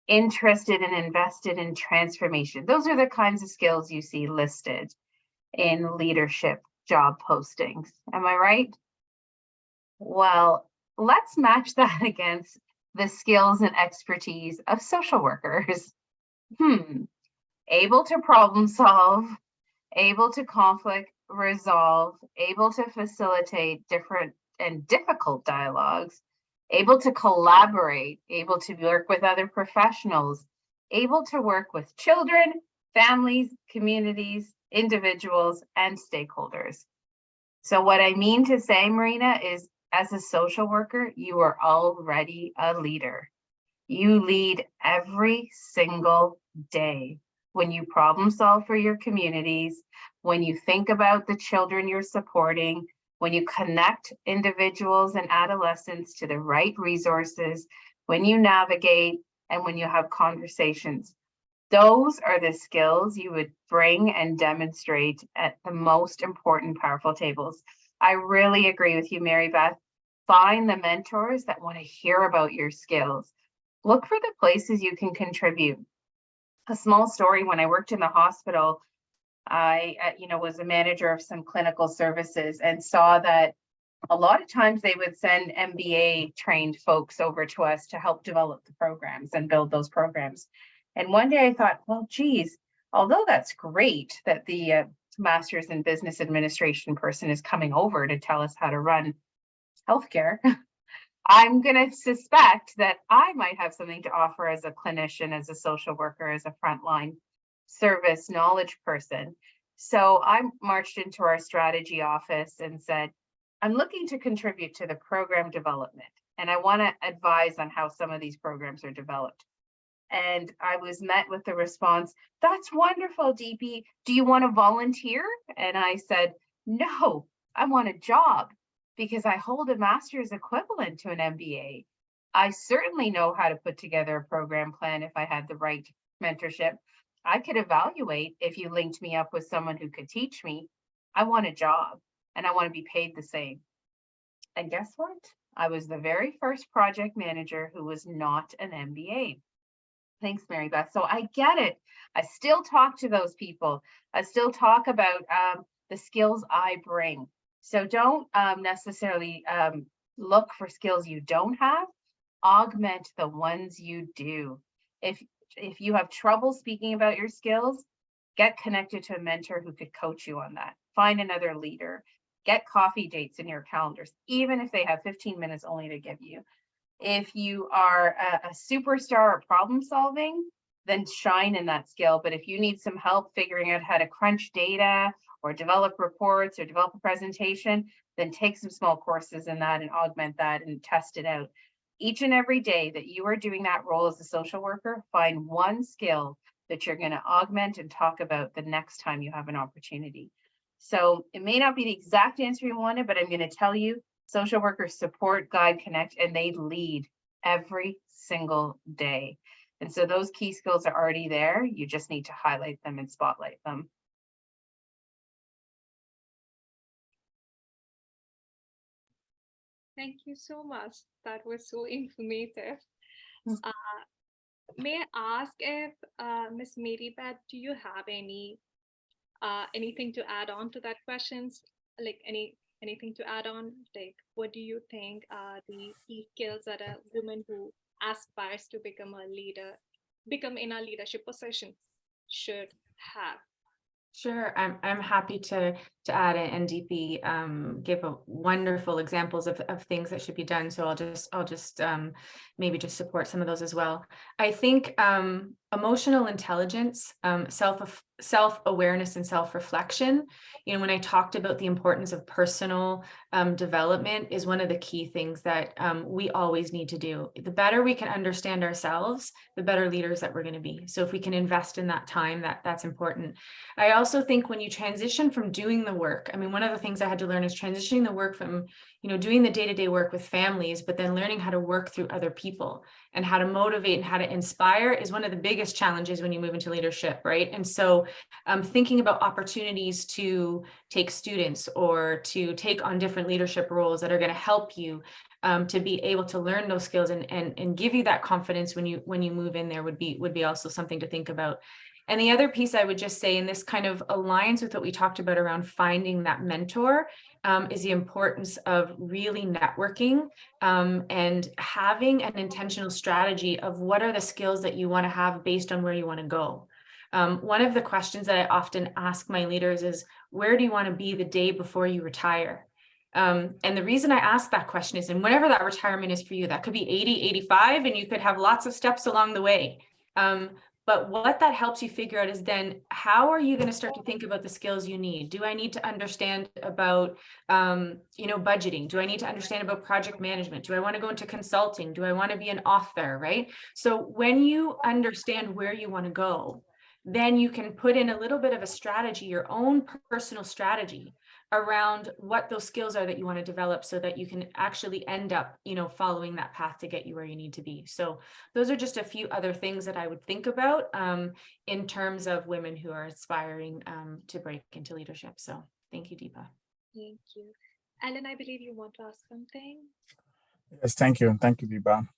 interested and invested in transformation. Those are the kinds of skills you see listed in leadership job postings. Am I right? Well, let's match that against the skills and expertise of social workers. Able to problem solve, able to conflict resolve, able to facilitate different and difficult dialogues, able to collaborate, able to work with other professionals, able to work with children, families, communities, individuals, and stakeholders. So what I mean to say, Marina, is as a social worker, you are already a leader. You lead every single day when you problem solve for your communities, when you think about the children you're supporting, when you connect individuals and adolescents to the right resources, when you navigate, and when you have conversations. Those are the skills you would bring and demonstrate at the most important, powerful tables. I really agree with you, Mary Beth. Find the mentors that want to hear about your skills. Look for the places you can contribute. A small story, when I worked in the hospital, I was a manager of some clinical services and saw that a lot of times they would send MBA trained folks over to us to help develop the programs and build those programs. And one day I thought, well, geez, although that's great that the Master's in Business Administration person is coming over to tell us how to run healthcare, I'm going to suspect that I might have something to offer as a clinician, as a social worker, as a frontline service knowledge person. So I marched into our strategy office and said, I'm looking to contribute to the program development, and I want to advise on how some of these programs are developed. And I was met with the response, that's wonderful, Deepy. Do you want to volunteer? And I said, no, I want a job because I hold a master's equivalent to an MBA. I certainly know how to put together a program plan if I had the right mentorship. I could evaluate if you linked me up with someone who could teach me. I want a job and I want to be paid the same. And guess what? I was the very first project manager who was not an MBA. Thanks, Mary Beth. So I get it. I still talk to those people. I still talk about the skills I bring. So don't necessarily look for skills you don't have. Augment the ones you do. If you have trouble speaking about your skills, get connected to a mentor who could coach you on that. Find another leader. Get coffee dates in your calendars, even if they have 15 minutes only to give you. If you are a superstar at problem solving, then shine in that skill. But if you need some help figuring out how to crunch data or develop reports or develop a presentation, then take some small courses in that and augment that and test it out. Each and every day that you are doing that role as a social worker, find one skill that you're going to augment and talk about the next time you have an opportunity. So it may not be the exact answer you wanted, but I'm going to tell you, social workers support, guide, connect, and they lead every single day. And so those key skills are already there. You just need to highlight them and spotlight them. Thank you so much. That was so informative. May I ask if Ms. Mary Beth, do you have anything to add on to that questions? Like anything to add on? Like, what do you think are the key skills that a woman who aspires to become in a leadership position should have? Sure, I'm happy to add it, and Deepy give wonderful examples of things that should be done. So I'll just maybe just support some of those as well. I think emotional intelligence, self-awareness and self-reflection, when I talked about the importance of personal development, is one of the key things that we always need to do. The better we can understand ourselves, the better leaders that we're going to be. So if we can invest in that time, that's important. I also think when you transition from doing the work, I mean, one of the things I had to learn is transitioning the work from, doing the day-to-day work with families, but then learning how to work through other people and how to motivate and how to inspire is one of the biggest challenges when you move into leadership, right? And so thinking about opportunities to take students or to take on different leadership roles that are going to help you to be able to learn those skills and give you that confidence when you move in there would be also something to think about. And the other piece I would just say, and this kind of aligns with what we talked about around finding that mentor, is the importance of really networking and having an intentional strategy of what are the skills that you want to have based on where you want to go. One of the questions that I often ask my leaders is, where do you want to be the day before you retire? And the reason I ask that question is, and whatever that retirement is for you, that could be 80, 85, and you could have lots of steps along the way. But what that helps you figure out is then how are you going to start to think about the skills you need? Do I need to understand about, budgeting? Do I need to understand about project management? Do I want to go into consulting? Do I want to be an author, right? So when you understand where you want to go, then you can put in a little bit of a strategy, your own personal strategy around what those skills are that you want to develop so that you can actually end up, following that path to get you where you need to be. So those are just a few other things that I would think about in terms of women who are aspiring to break into leadership. So thank you, Deepa. Thank you. Ellen, I believe you want to ask something. Yes, thank you. Thank you, Deepa.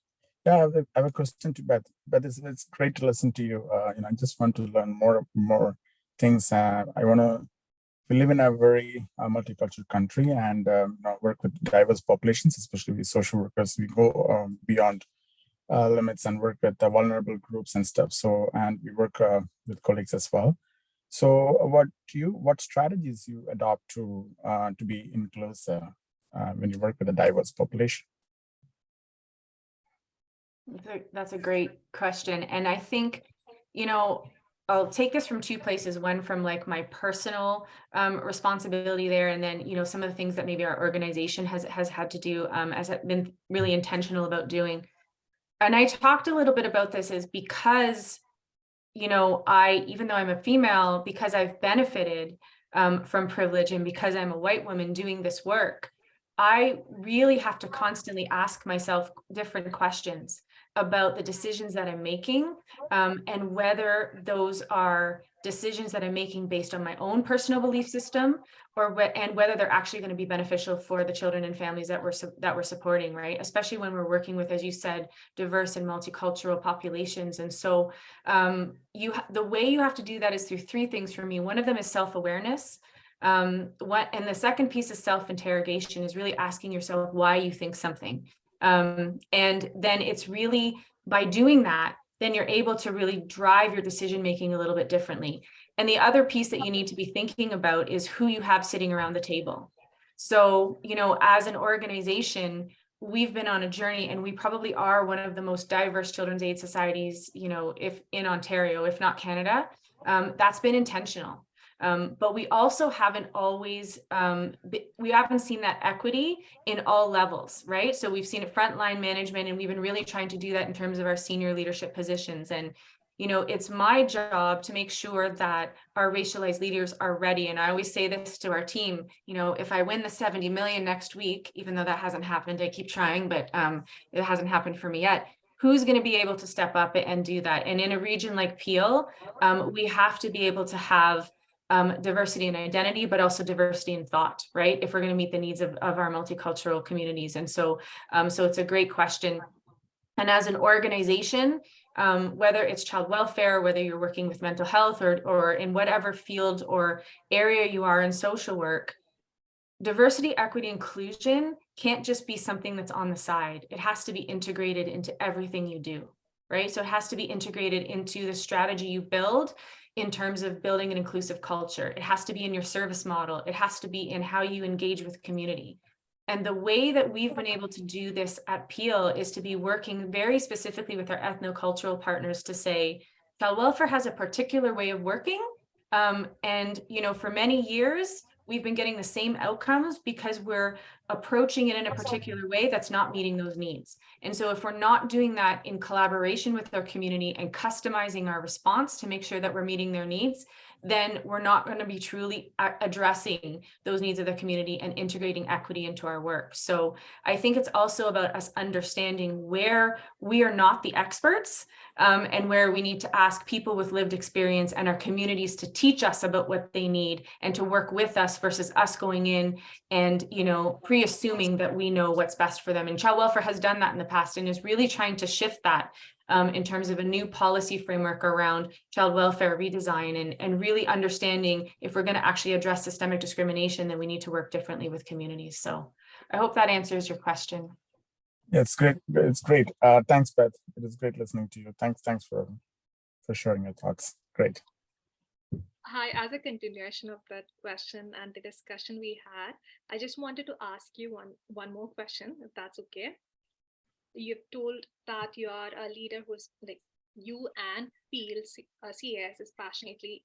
Yeah, I have a question to Beth. Beth, it's great to listen to you. I just want to learn more things. We live in a very multicultural country and work with diverse populations, especially with social workers. We go beyond limits and work with the vulnerable groups and stuff. So, and we work with colleagues as well. So what strategies you adopt to be inclusive when you work with a diverse population? That's a great question. And I think, I'll take this from two places, one from like my personal responsibility there, and then, some of the things that maybe our organization has had to do, has been really intentional about doing. And I talked a little bit about this is because, even though I'm a female, because I've benefited from privilege and because I'm a white woman doing this work, I really have to constantly ask myself different questions about the decisions that I'm making and whether those are decisions that I'm making based on my own personal belief system and whether they're actually going to be beneficial for the children and families that we're supporting, right? Especially when we're working with, as you said, diverse and multicultural populations. And so the way you have to do that is through three things for me. One of them is self-awareness. And the second piece is self-interrogation, is really asking yourself why you think something. And then it's really by doing that, then you're able to really drive your decision making a little bit differently. And the other piece that you need to be thinking about is who you have sitting around the table. So, as an organization, we've been on a journey, and we probably are one of the most diverse children's aid societies, if in Ontario, if not Canada. That's been intentional. But we also haven't always, we haven't seen that equity in all levels, right? So we've seen it frontline management, and we've been really trying to do that in terms of our senior leadership positions. And, it's my job to make sure that our racialized leaders are ready. And I always say this to our team, if I win the 70 million next week, even though that hasn't happened, I keep trying, but it hasn't happened for me yet. Who's going to be able to step up and do that? And in a region like Peel, we have to be able to have diversity in identity, but also diversity in thought, right? If we're going to meet the needs of our multicultural communities. And so it's a great question. And as an organization, whether it's child welfare, whether you're working with mental health or in whatever field or area you are in social work, diversity, equity, inclusion can't just be something that's on the side. It has to be integrated into everything you do, right? So it has to be integrated into the strategy you build in terms of building an inclusive culture. It has to be in your service model. It has to be in how you engage with community. And the way that we've been able to do this at Peel is to be working very specifically with our ethnocultural partners to say, child welfare has a particular way of working. And, for many years, we've been getting the same outcomes because we're approaching it in a particular way that's not meeting those needs. And so if we're not doing that in collaboration with our community and customizing our response to make sure that we're meeting their needs, then we're not going to be truly addressing those needs of the community and integrating equity into our work. So I think it's also about us understanding where we are not the experts and where we need to ask people with lived experience and our communities to teach us about what they need and to work with us versus us going in and, pre-assuming that we know what's best for them. And child welfare has done that in the past and is really trying to shift that in terms of a new policy framework around child welfare redesign and really understanding if we're going to actually address systemic discrimination, then we need to work differently with communities. So I hope that answers your question. Yeah, it's great. It's great. Thanks, Beth. It was great listening to you. Thanks for sharing your thoughts. Great. Hi, as a continuation of that question and the discussion we had, I just wanted to ask you one more question, if that's okay. You've told that you are a leader who's you and Peel CAS is passionately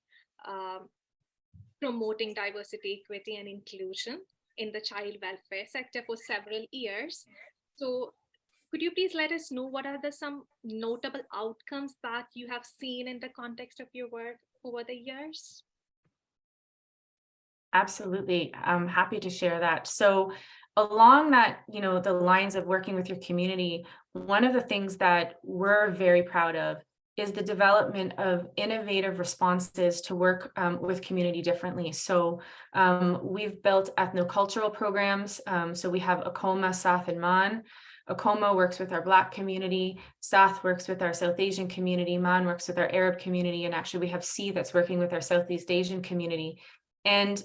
promoting diversity, equity, and inclusion in the child welfare sector for several years. So could you please let us know what are some notable outcomes that you have seen in the context of your work over the years? Absolutely. I'm happy to share that. So along that, the lines of working with your community, one of the things that we're very proud of is the development of innovative responses to work with community differently. So we've built ethnocultural programs. So we have Akoma, South, and Man. Akoma works with our Black community, South works with our South Asian community, Man works with our Arab community, and actually we have C that's working with our Southeast Asian community. And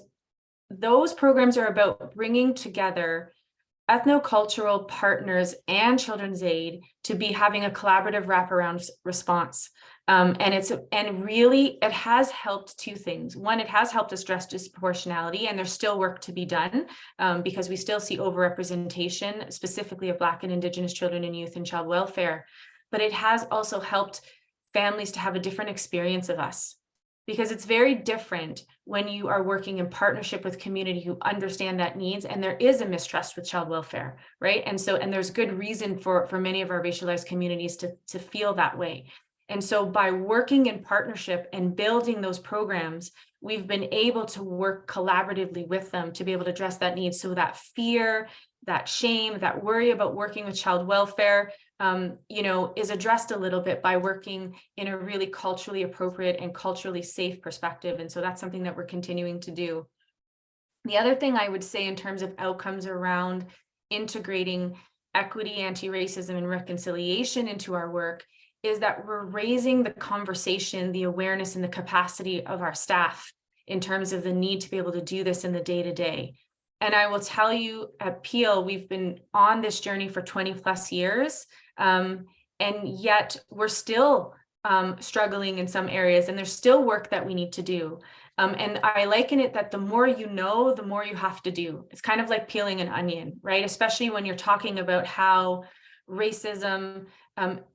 those programs are about bringing together ethnocultural partners and Children's Aid to be having a collaborative wraparound response. And really, it has helped two things. One, it has helped us address disproportionality, and there's still work to be done because we still see overrepresentation, specifically of Black and Indigenous children and youth in child welfare. But it has also helped families to have a different experience of us, because it's very different when you are working in partnership with community who understand that needs, and there is a mistrust with child welfare, right? And there's good reason for many of our racialized communities to feel that way. And so by working in partnership and building those programs, we've been able to work collaboratively with them to be able to address that need. So that fear, that shame, that worry about working with child welfare, is addressed a little bit by working in a really culturally appropriate and culturally safe perspective. And so that's something that we're continuing to do. The other thing I would say in terms of outcomes around integrating equity, anti-racism, and reconciliation into our work is that we're raising the conversation, the awareness, and the capacity of our staff in terms of the need to be able to do this in the day-to-day. And I will tell you at Peel, we've been on this journey for 20 plus years, and yet we're still struggling in some areas, and there's still work that we need to do. And I liken it that the more you know, the more you have to do. It's kind of like peeling an onion, right? Especially when you're talking about how racism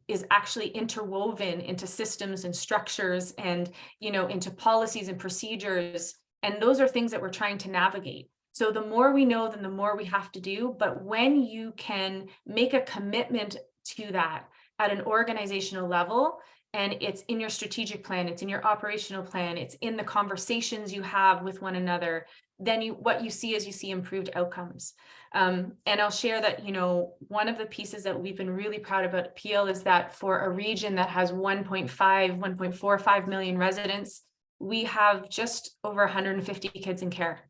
is actually interwoven into systems and structures and, into policies and procedures. And those are things that we're trying to navigate. So the more we know, then the more we have to do. But when you can make a commitment to that at an organizational level, and it's in your strategic plan, it's in your operational plan, it's in the conversations you have with one another, then what you see is you see improved outcomes. And I'll share that, one of the pieces that we've been really proud about at Peel is that for a region that has 1.45 million residents, we have just over 150 kids in care.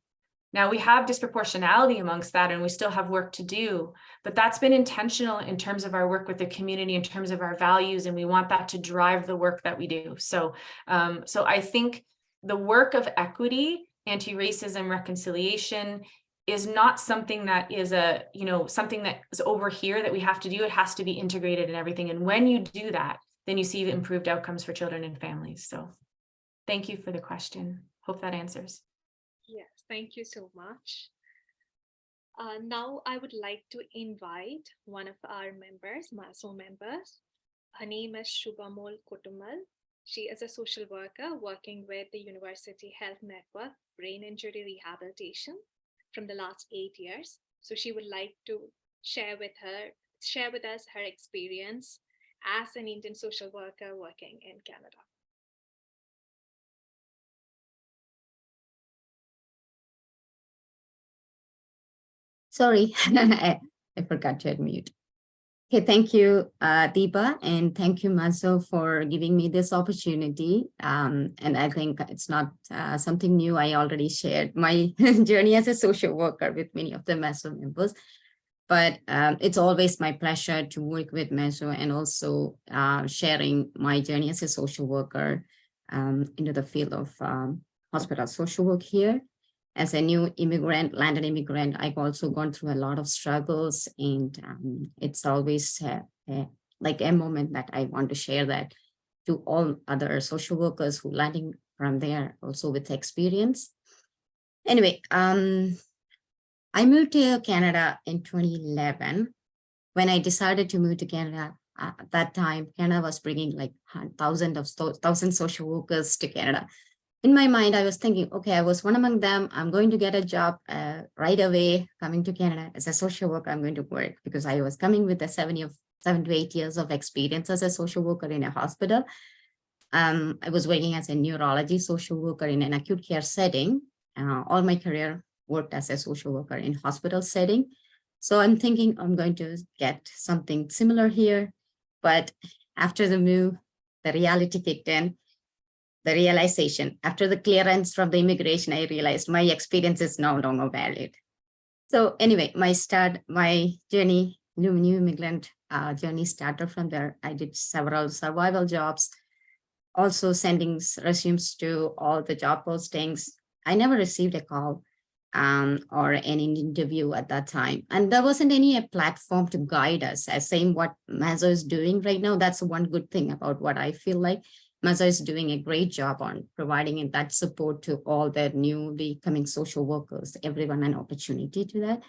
Now we have disproportionality amongst that, and we still have work to do, but that's been intentional in terms of our work with the community, in terms of our values, and we want that to drive the work that we do. So I think the work of equity, anti-racism, reconciliation is not something that is something that is over here that we have to do. It has to be integrated in everything. And when you do that, then you see the improved outcomes for children and families. So thank you for the question. Hope that answers. Yes, thank you so much. Now I would like to invite one of our members, MASWO members. Her name is Shubhamol Kutumal. She is a social worker working with the University Health Network Brain Injury Rehabilitation from the last 8 years. So she would like to share with us her experience as an Indian social worker working in Canada. Sorry, I forgot to unmute. Okay, thank you, Deepa, and thank you, MASWO, for giving me this opportunity. And I think it's not something new. I already shared my journey as a social worker with many of the MASWO members. But it's always my pleasure to work with MASWO and also sharing my journey as a social worker into the field of hospital social work here. As a new immigrant, landed immigrant, I've also gone through a lot of struggles, and it's always like a moment that I want to share that to all other social workers who landing from there also with experience. Anyway, I moved to Canada in 2011. When I decided to move to Canada, at that time, Canada was bringing like thousand social workers to Canada. In my mind, I was thinking, okay, I was one among them. I'm going to get a job right away coming to Canada as a social worker. I'm going to work because I was coming with a 7 to 8 years of experience as a social worker in a hospital. I was working as a neurology social worker in an acute care setting. All my career worked as a social worker in hospital setting. So I'm thinking I'm going to get something similar here. But after the move, the reality kicked in. The realization after the clearance from the immigration, I realized my experience is no longer valid. So anyway, my journey, new immigrant journey started from there. I did several survival jobs, also sending resumes to all the job postings. I never received a call or any interview at that time. And there wasn't any platform to guide us as same what MASWO is doing right now. That's one good thing about what I feel like. MASWO is doing a great job on providing that support to all the newly coming social workers, everyone an opportunity to that.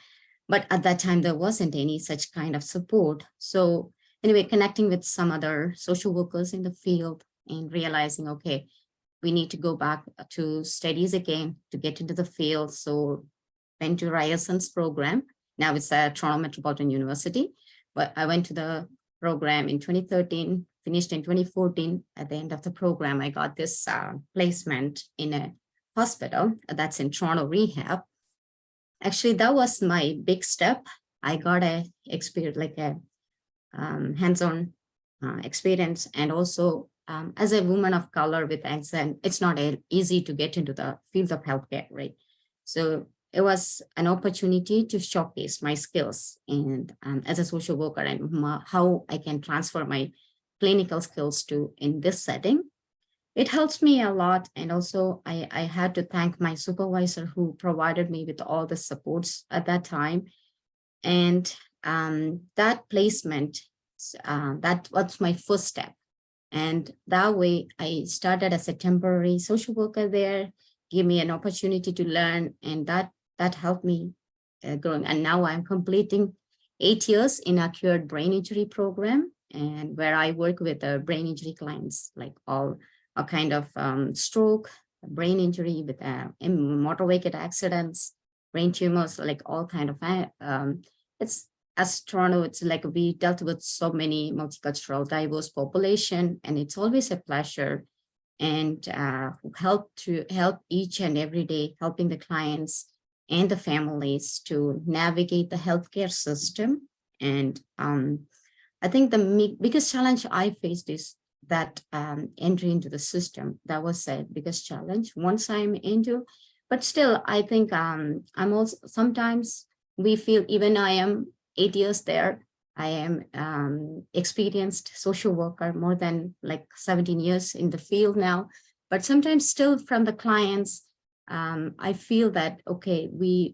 But at that time, there wasn't any such kind of support. So anyway, connecting with some other social workers in the field and realizing, okay, we need to go back to studies again to get into the field. So went to Ryerson's program. Now it's at Toronto Metropolitan University, but I went to the program in 2013, finished in 2014. At the end of the program, I got this placement in a hospital that's in Toronto rehab. Actually, that was my big step. I got a experience, like a hands-on experience, and also as a woman of color with accent, it's not easy to get into the field of healthcare, right? So it was an opportunity to showcase my skills and as a social worker and how I can transfer my clinical skills to in this setting. It helps me a lot. And also I had to thank my supervisor who provided me with all the supports at that time. And that placement, that was my first step. And that way I started as a temporary social worker there, gave me an opportunity to learn, and that helped me growing. And now I'm completing 8 years in a cured brain injury program, and where I work with brain injury clients, like all a kind of stroke, brain injury with motor vehicle accidents, brain tumors, like all kind of, it's as Toronto, it's like we dealt with so many multicultural, diverse population, and it's always a pleasure and help each and every day, helping the clients and the families to navigate the healthcare system. And I think the biggest challenge I faced is that entry into the system. That was the biggest challenge once I'm into, but still, I think I'm also, sometimes we feel, even I am 8 years there, I am experienced social worker, more than like 17 years in the field now, but sometimes still from the clients, I feel that, okay,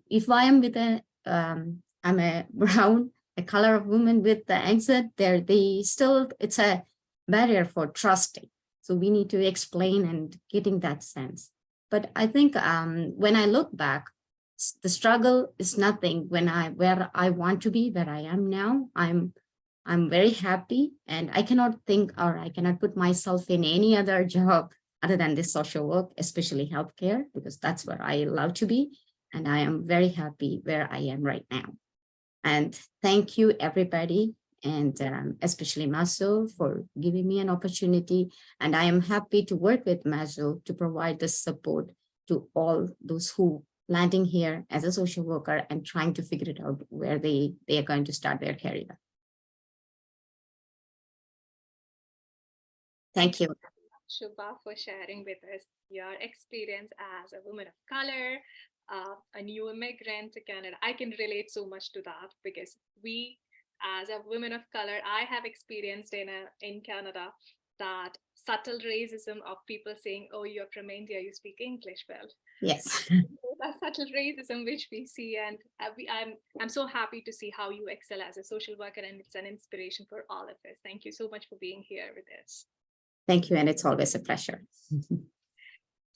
if I am with I'm a brown, a color of woman with the accent, it's a barrier for trusting. So we need to explain and getting that sense. But I think when I look back, the struggle is nothing where I want to be, where I am now. I'm very happy, and I cannot think, or I cannot put myself in any other job other than this social work, especially healthcare, because that's where I love to be. And I am very happy where I am right now. And thank you, everybody, and especially MASWO for giving me an opportunity. And I am happy to work with MASWO to provide this support to all those who landing here as a social worker and trying to figure it out where they are going to start their career. Thank you. Shubha, for sharing with us your experience as a woman of color, a new immigrant to Canada. I can relate so much to that, because we, as a woman of color, I have experienced in Canada that subtle racism of people saying, "Oh, you're from India, you speak English well." Yes. That subtle racism which we see, and I'm so happy to see how you excel as a social worker, and it's an inspiration for all of us. Thank you so much for being here with us. Thank you, and it's always a pleasure.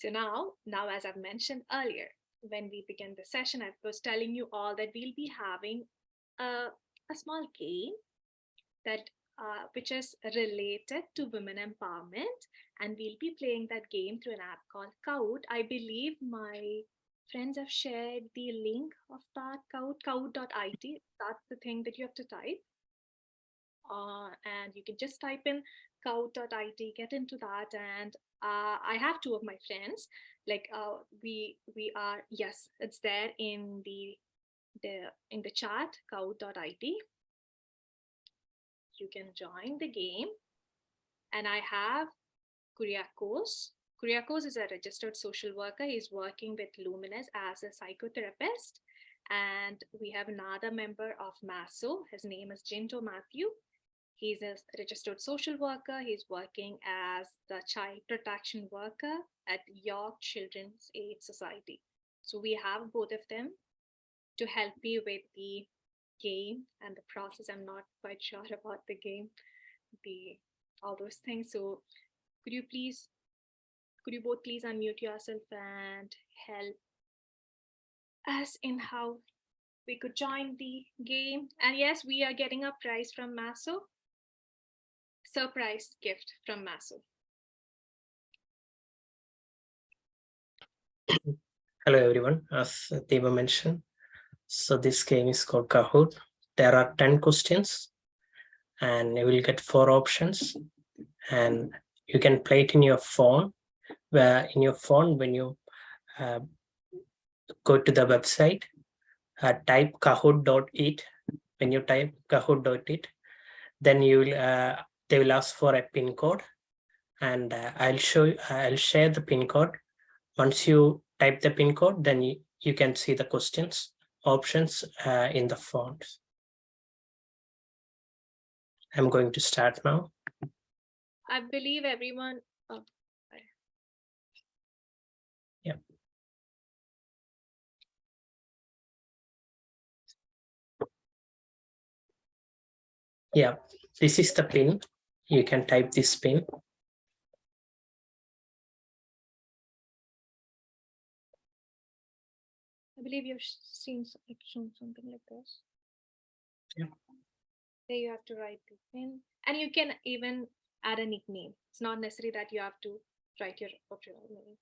So now, as I've mentioned earlier, when we begin the session, I was telling you all that we'll be having a small game that which is related to women empowerment. And we'll be playing that game through an app called Kaut. I believe my friends have shared the link of that kaut.it. That's the thing that you have to type. And you can just type in kaut.it, get into that. And I have two of my friends. Like we are, yes, it's there in the chat, kaut.it. You can join the game. And I have Kuriakos. Kuriakos is a registered social worker. He's working with Luminous as a psychotherapist. And we have another member of MASWO. His name is Jinto Matthew. He's a registered social worker. He's working as the child protection worker at York Children's Aid Society. So we have both of them to help me with the game and the process. I'm not quite sure about the game, all those things. So could you both please unmute yourself and help us in how we could join the game? And yes, we are getting a prize from MASWO. Surprise gift from MASWO. Hello everyone, as Deva mentioned, so this game is called Kahoot. There are 10 questions and you will get 4 options, and you can play it in your phone, where in your phone when you go to the website, type kahoot.it. When you type kahoot.it, then you will they will ask for a pin code, and I'll share the pin code. Once you type the pin code, then you can see the questions options in the font. I'm going to start now. I believe everyone. Oh, yeah. Yeah, this is the pin. You can type this pin. I believe you've seen something like this. Yeah. There you have to write the pin, and you can even add a nickname. It's not necessary that you have to write your original name.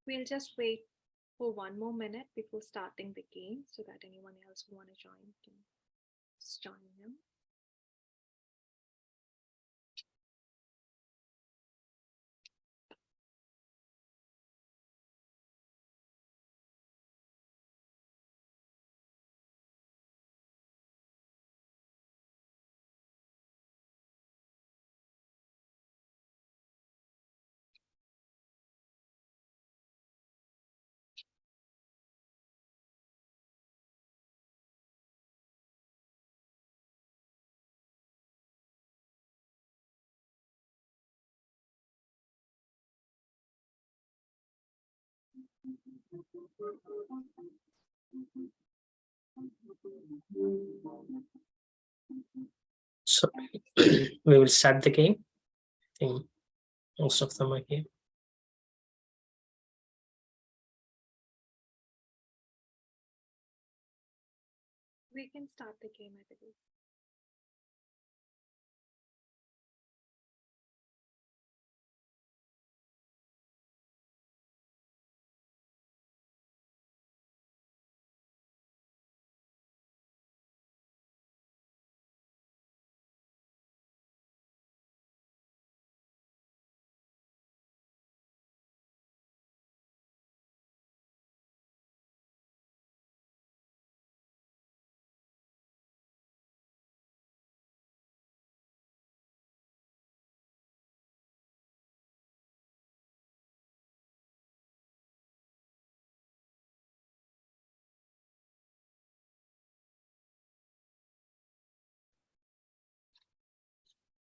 We'll just wait for one more minute before starting the game so that anyone else who want to join can just join them. So we will start the game. I think most of them are here. We can start the game, I believe.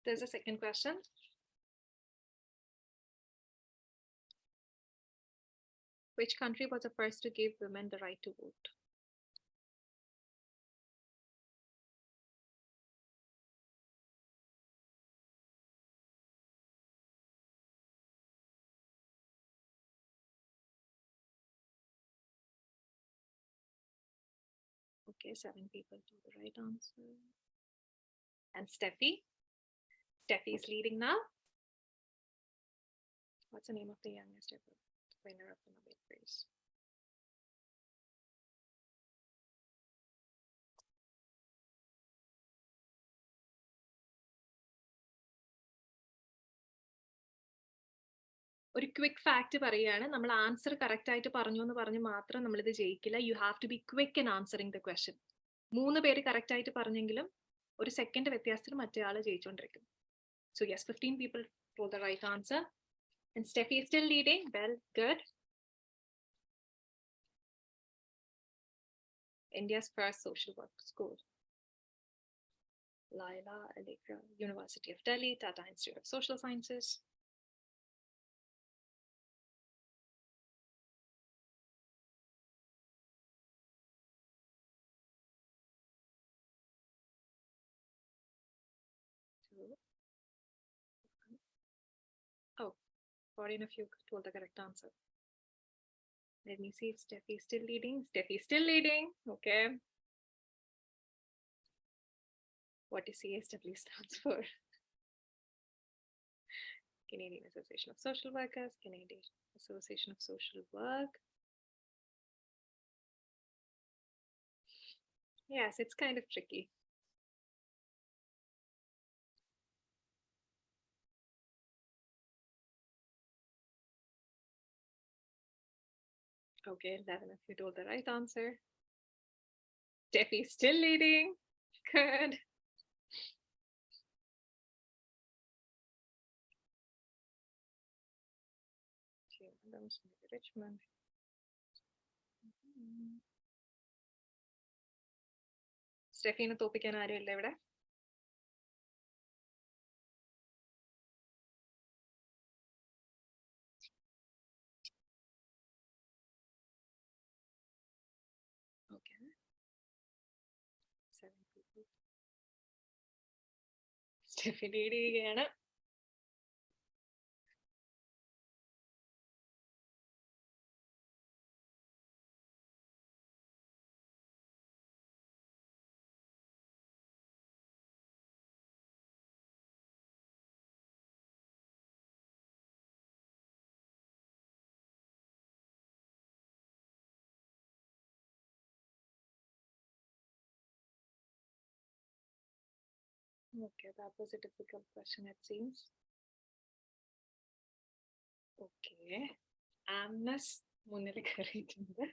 There's a second question. Which country was the first to give women the right to vote? Okay, 7 people to the right answer. And Steffi. Steffi is leading now. What's the name of the youngest ever winner of the Nobel Prize? ഒരു quick fact പറയുകയാണ്, നമ്മൾ answer correct ആയിട്ട് പറഞ്ഞു എന്ന് പറഞ്ഞ് മാത്രം നമ്മളിത് ജയിക്കില്ല. You have to be quick in answering the question. 3 പേര് കറക്റ്റ് ആയിട്ട് പറഞ്ഞെങ്കിലും ഒരു സെക്കൻഡ് വ്യത്യാസത്തിൽ മറ്റേ ആള് ജയിച്ചുകൊണ്ടിരിക്കും. So yes, 15 people told the right answer. And Steffi is still leading. Well, good. India's first social work school. Laila Allegra, University of Delhi, Tata Institute of Social Sciences. Oh, 14 of you told the correct answer. Let me see if Steffi is still leading. Steffi is still leading. Okay. What does CSW stands for? Canadian Association of Social Workers, Canadian Association of Social Work. Yes, it's kind of tricky. Okay, 11 of you told the right answer. Steffi is still leading. Good. Richmond. Steffi തോപ്പിക്കാൻ ആരും ഇല്ല ഇവിടെ? Okay. 7 people. Steffi lead ചെയ്യുകയാണ്. Okay, that was a difficult question, it seems. Okay. Amnes മുന്നിൽ കയറിയിട്ടുണ്ട്.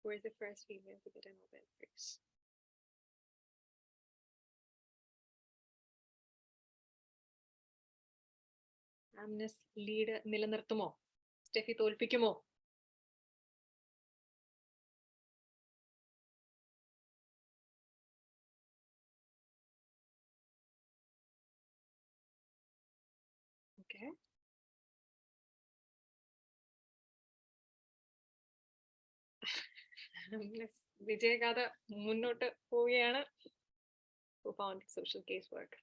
Who is the first female to get a Nobel Prize? Amnes lead നിലനിർത്തുമോ? Steffi തോൽപ്പിക്കുമോ? Okay. വിജയഗാഥ മുന്നോട്ട് പോവുകയാണ്. Profound social casework.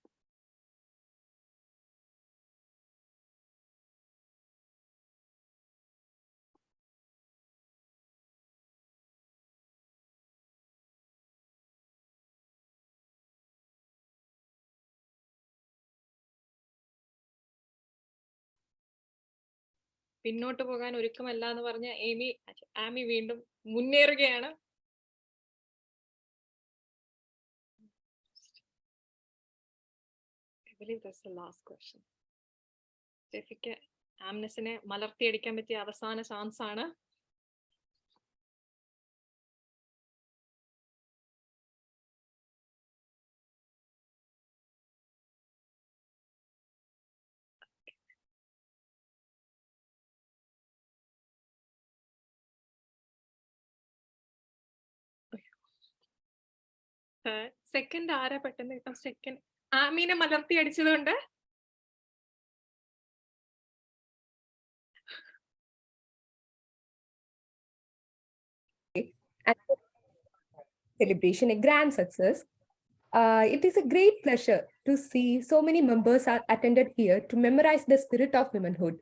പിന്നോട്ട് പോകാൻ ഒരുക്കമല്ല എന്ന് പറഞ്ഞ ആമി വീണ്ടും മുന്നേറുകയാണ്. I believe that's the last question. ജെഫിക്ക് ആംനെസിനെ മലർത്തിയടിക്കാൻ പറ്റിയ അവസാന ചാൻസ് ആണ്. സെക്കൻഡ് ആരാ പെട്ടെന്ന് second ആമീനെ മലർത്തി അടിച്ചതുകൊണ്ട് celebration a grand success. It is a great pleasure to see so many members are attended here to memorize the spirit of womanhood.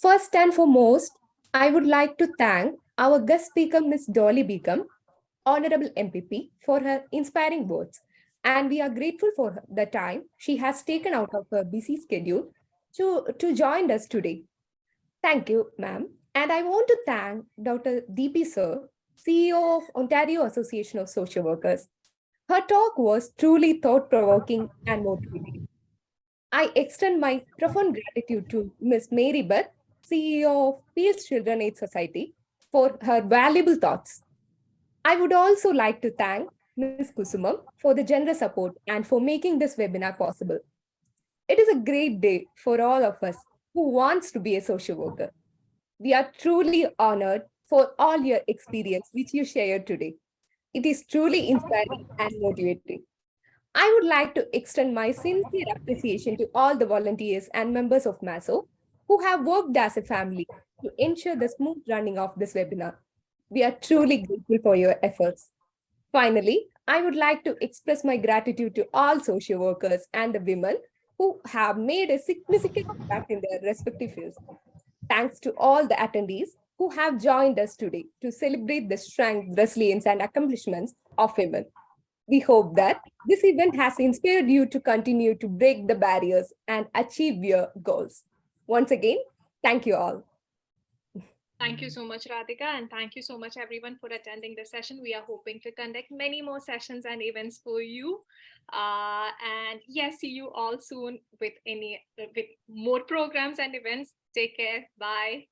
First and foremost, I would like to thank our guest speaker, Ms. Doly Begum, Honourable MPP, for her inspiring words. And we are grateful for the time she has taken out of her busy schedule to join us today. Thank you, ma'am. And I want to thank Dr. Deepy, sir, CEO of Ontario Association of Social Workers. Her talk was truly thought-provoking and motivating. I extend my profound gratitude to Ms. Mary Beth, CEO of Peel's Children Aid Society, for her valuable thoughts. I would also like to thank Ms. Kusumam for the generous support and for making this webinar possible. It is a great day for all of us who wants to be a social worker. We are truly honored for all your experience which you shared today. It is truly inspiring and motivating. I would like to extend my sincere appreciation to all the volunteers and members of MASWO who have worked as a family to ensure the smooth running of this webinar. We are truly grateful for your efforts. Finally, I would like to express my gratitude to all social workers and the women who have made a significant impact in their respective fields. Thanks to all the attendees who have joined us today to celebrate the strength, resilience, and accomplishments of women. We hope that this event has inspired you to continue to break the barriers and achieve your goals. Once again, thank you all. Thank you so much, Radhika, and thank you so much, everyone, for attending the session. We are hoping to conduct many more sessions and events for you. And yes, see you all soon with more programs and events. Take care. Bye.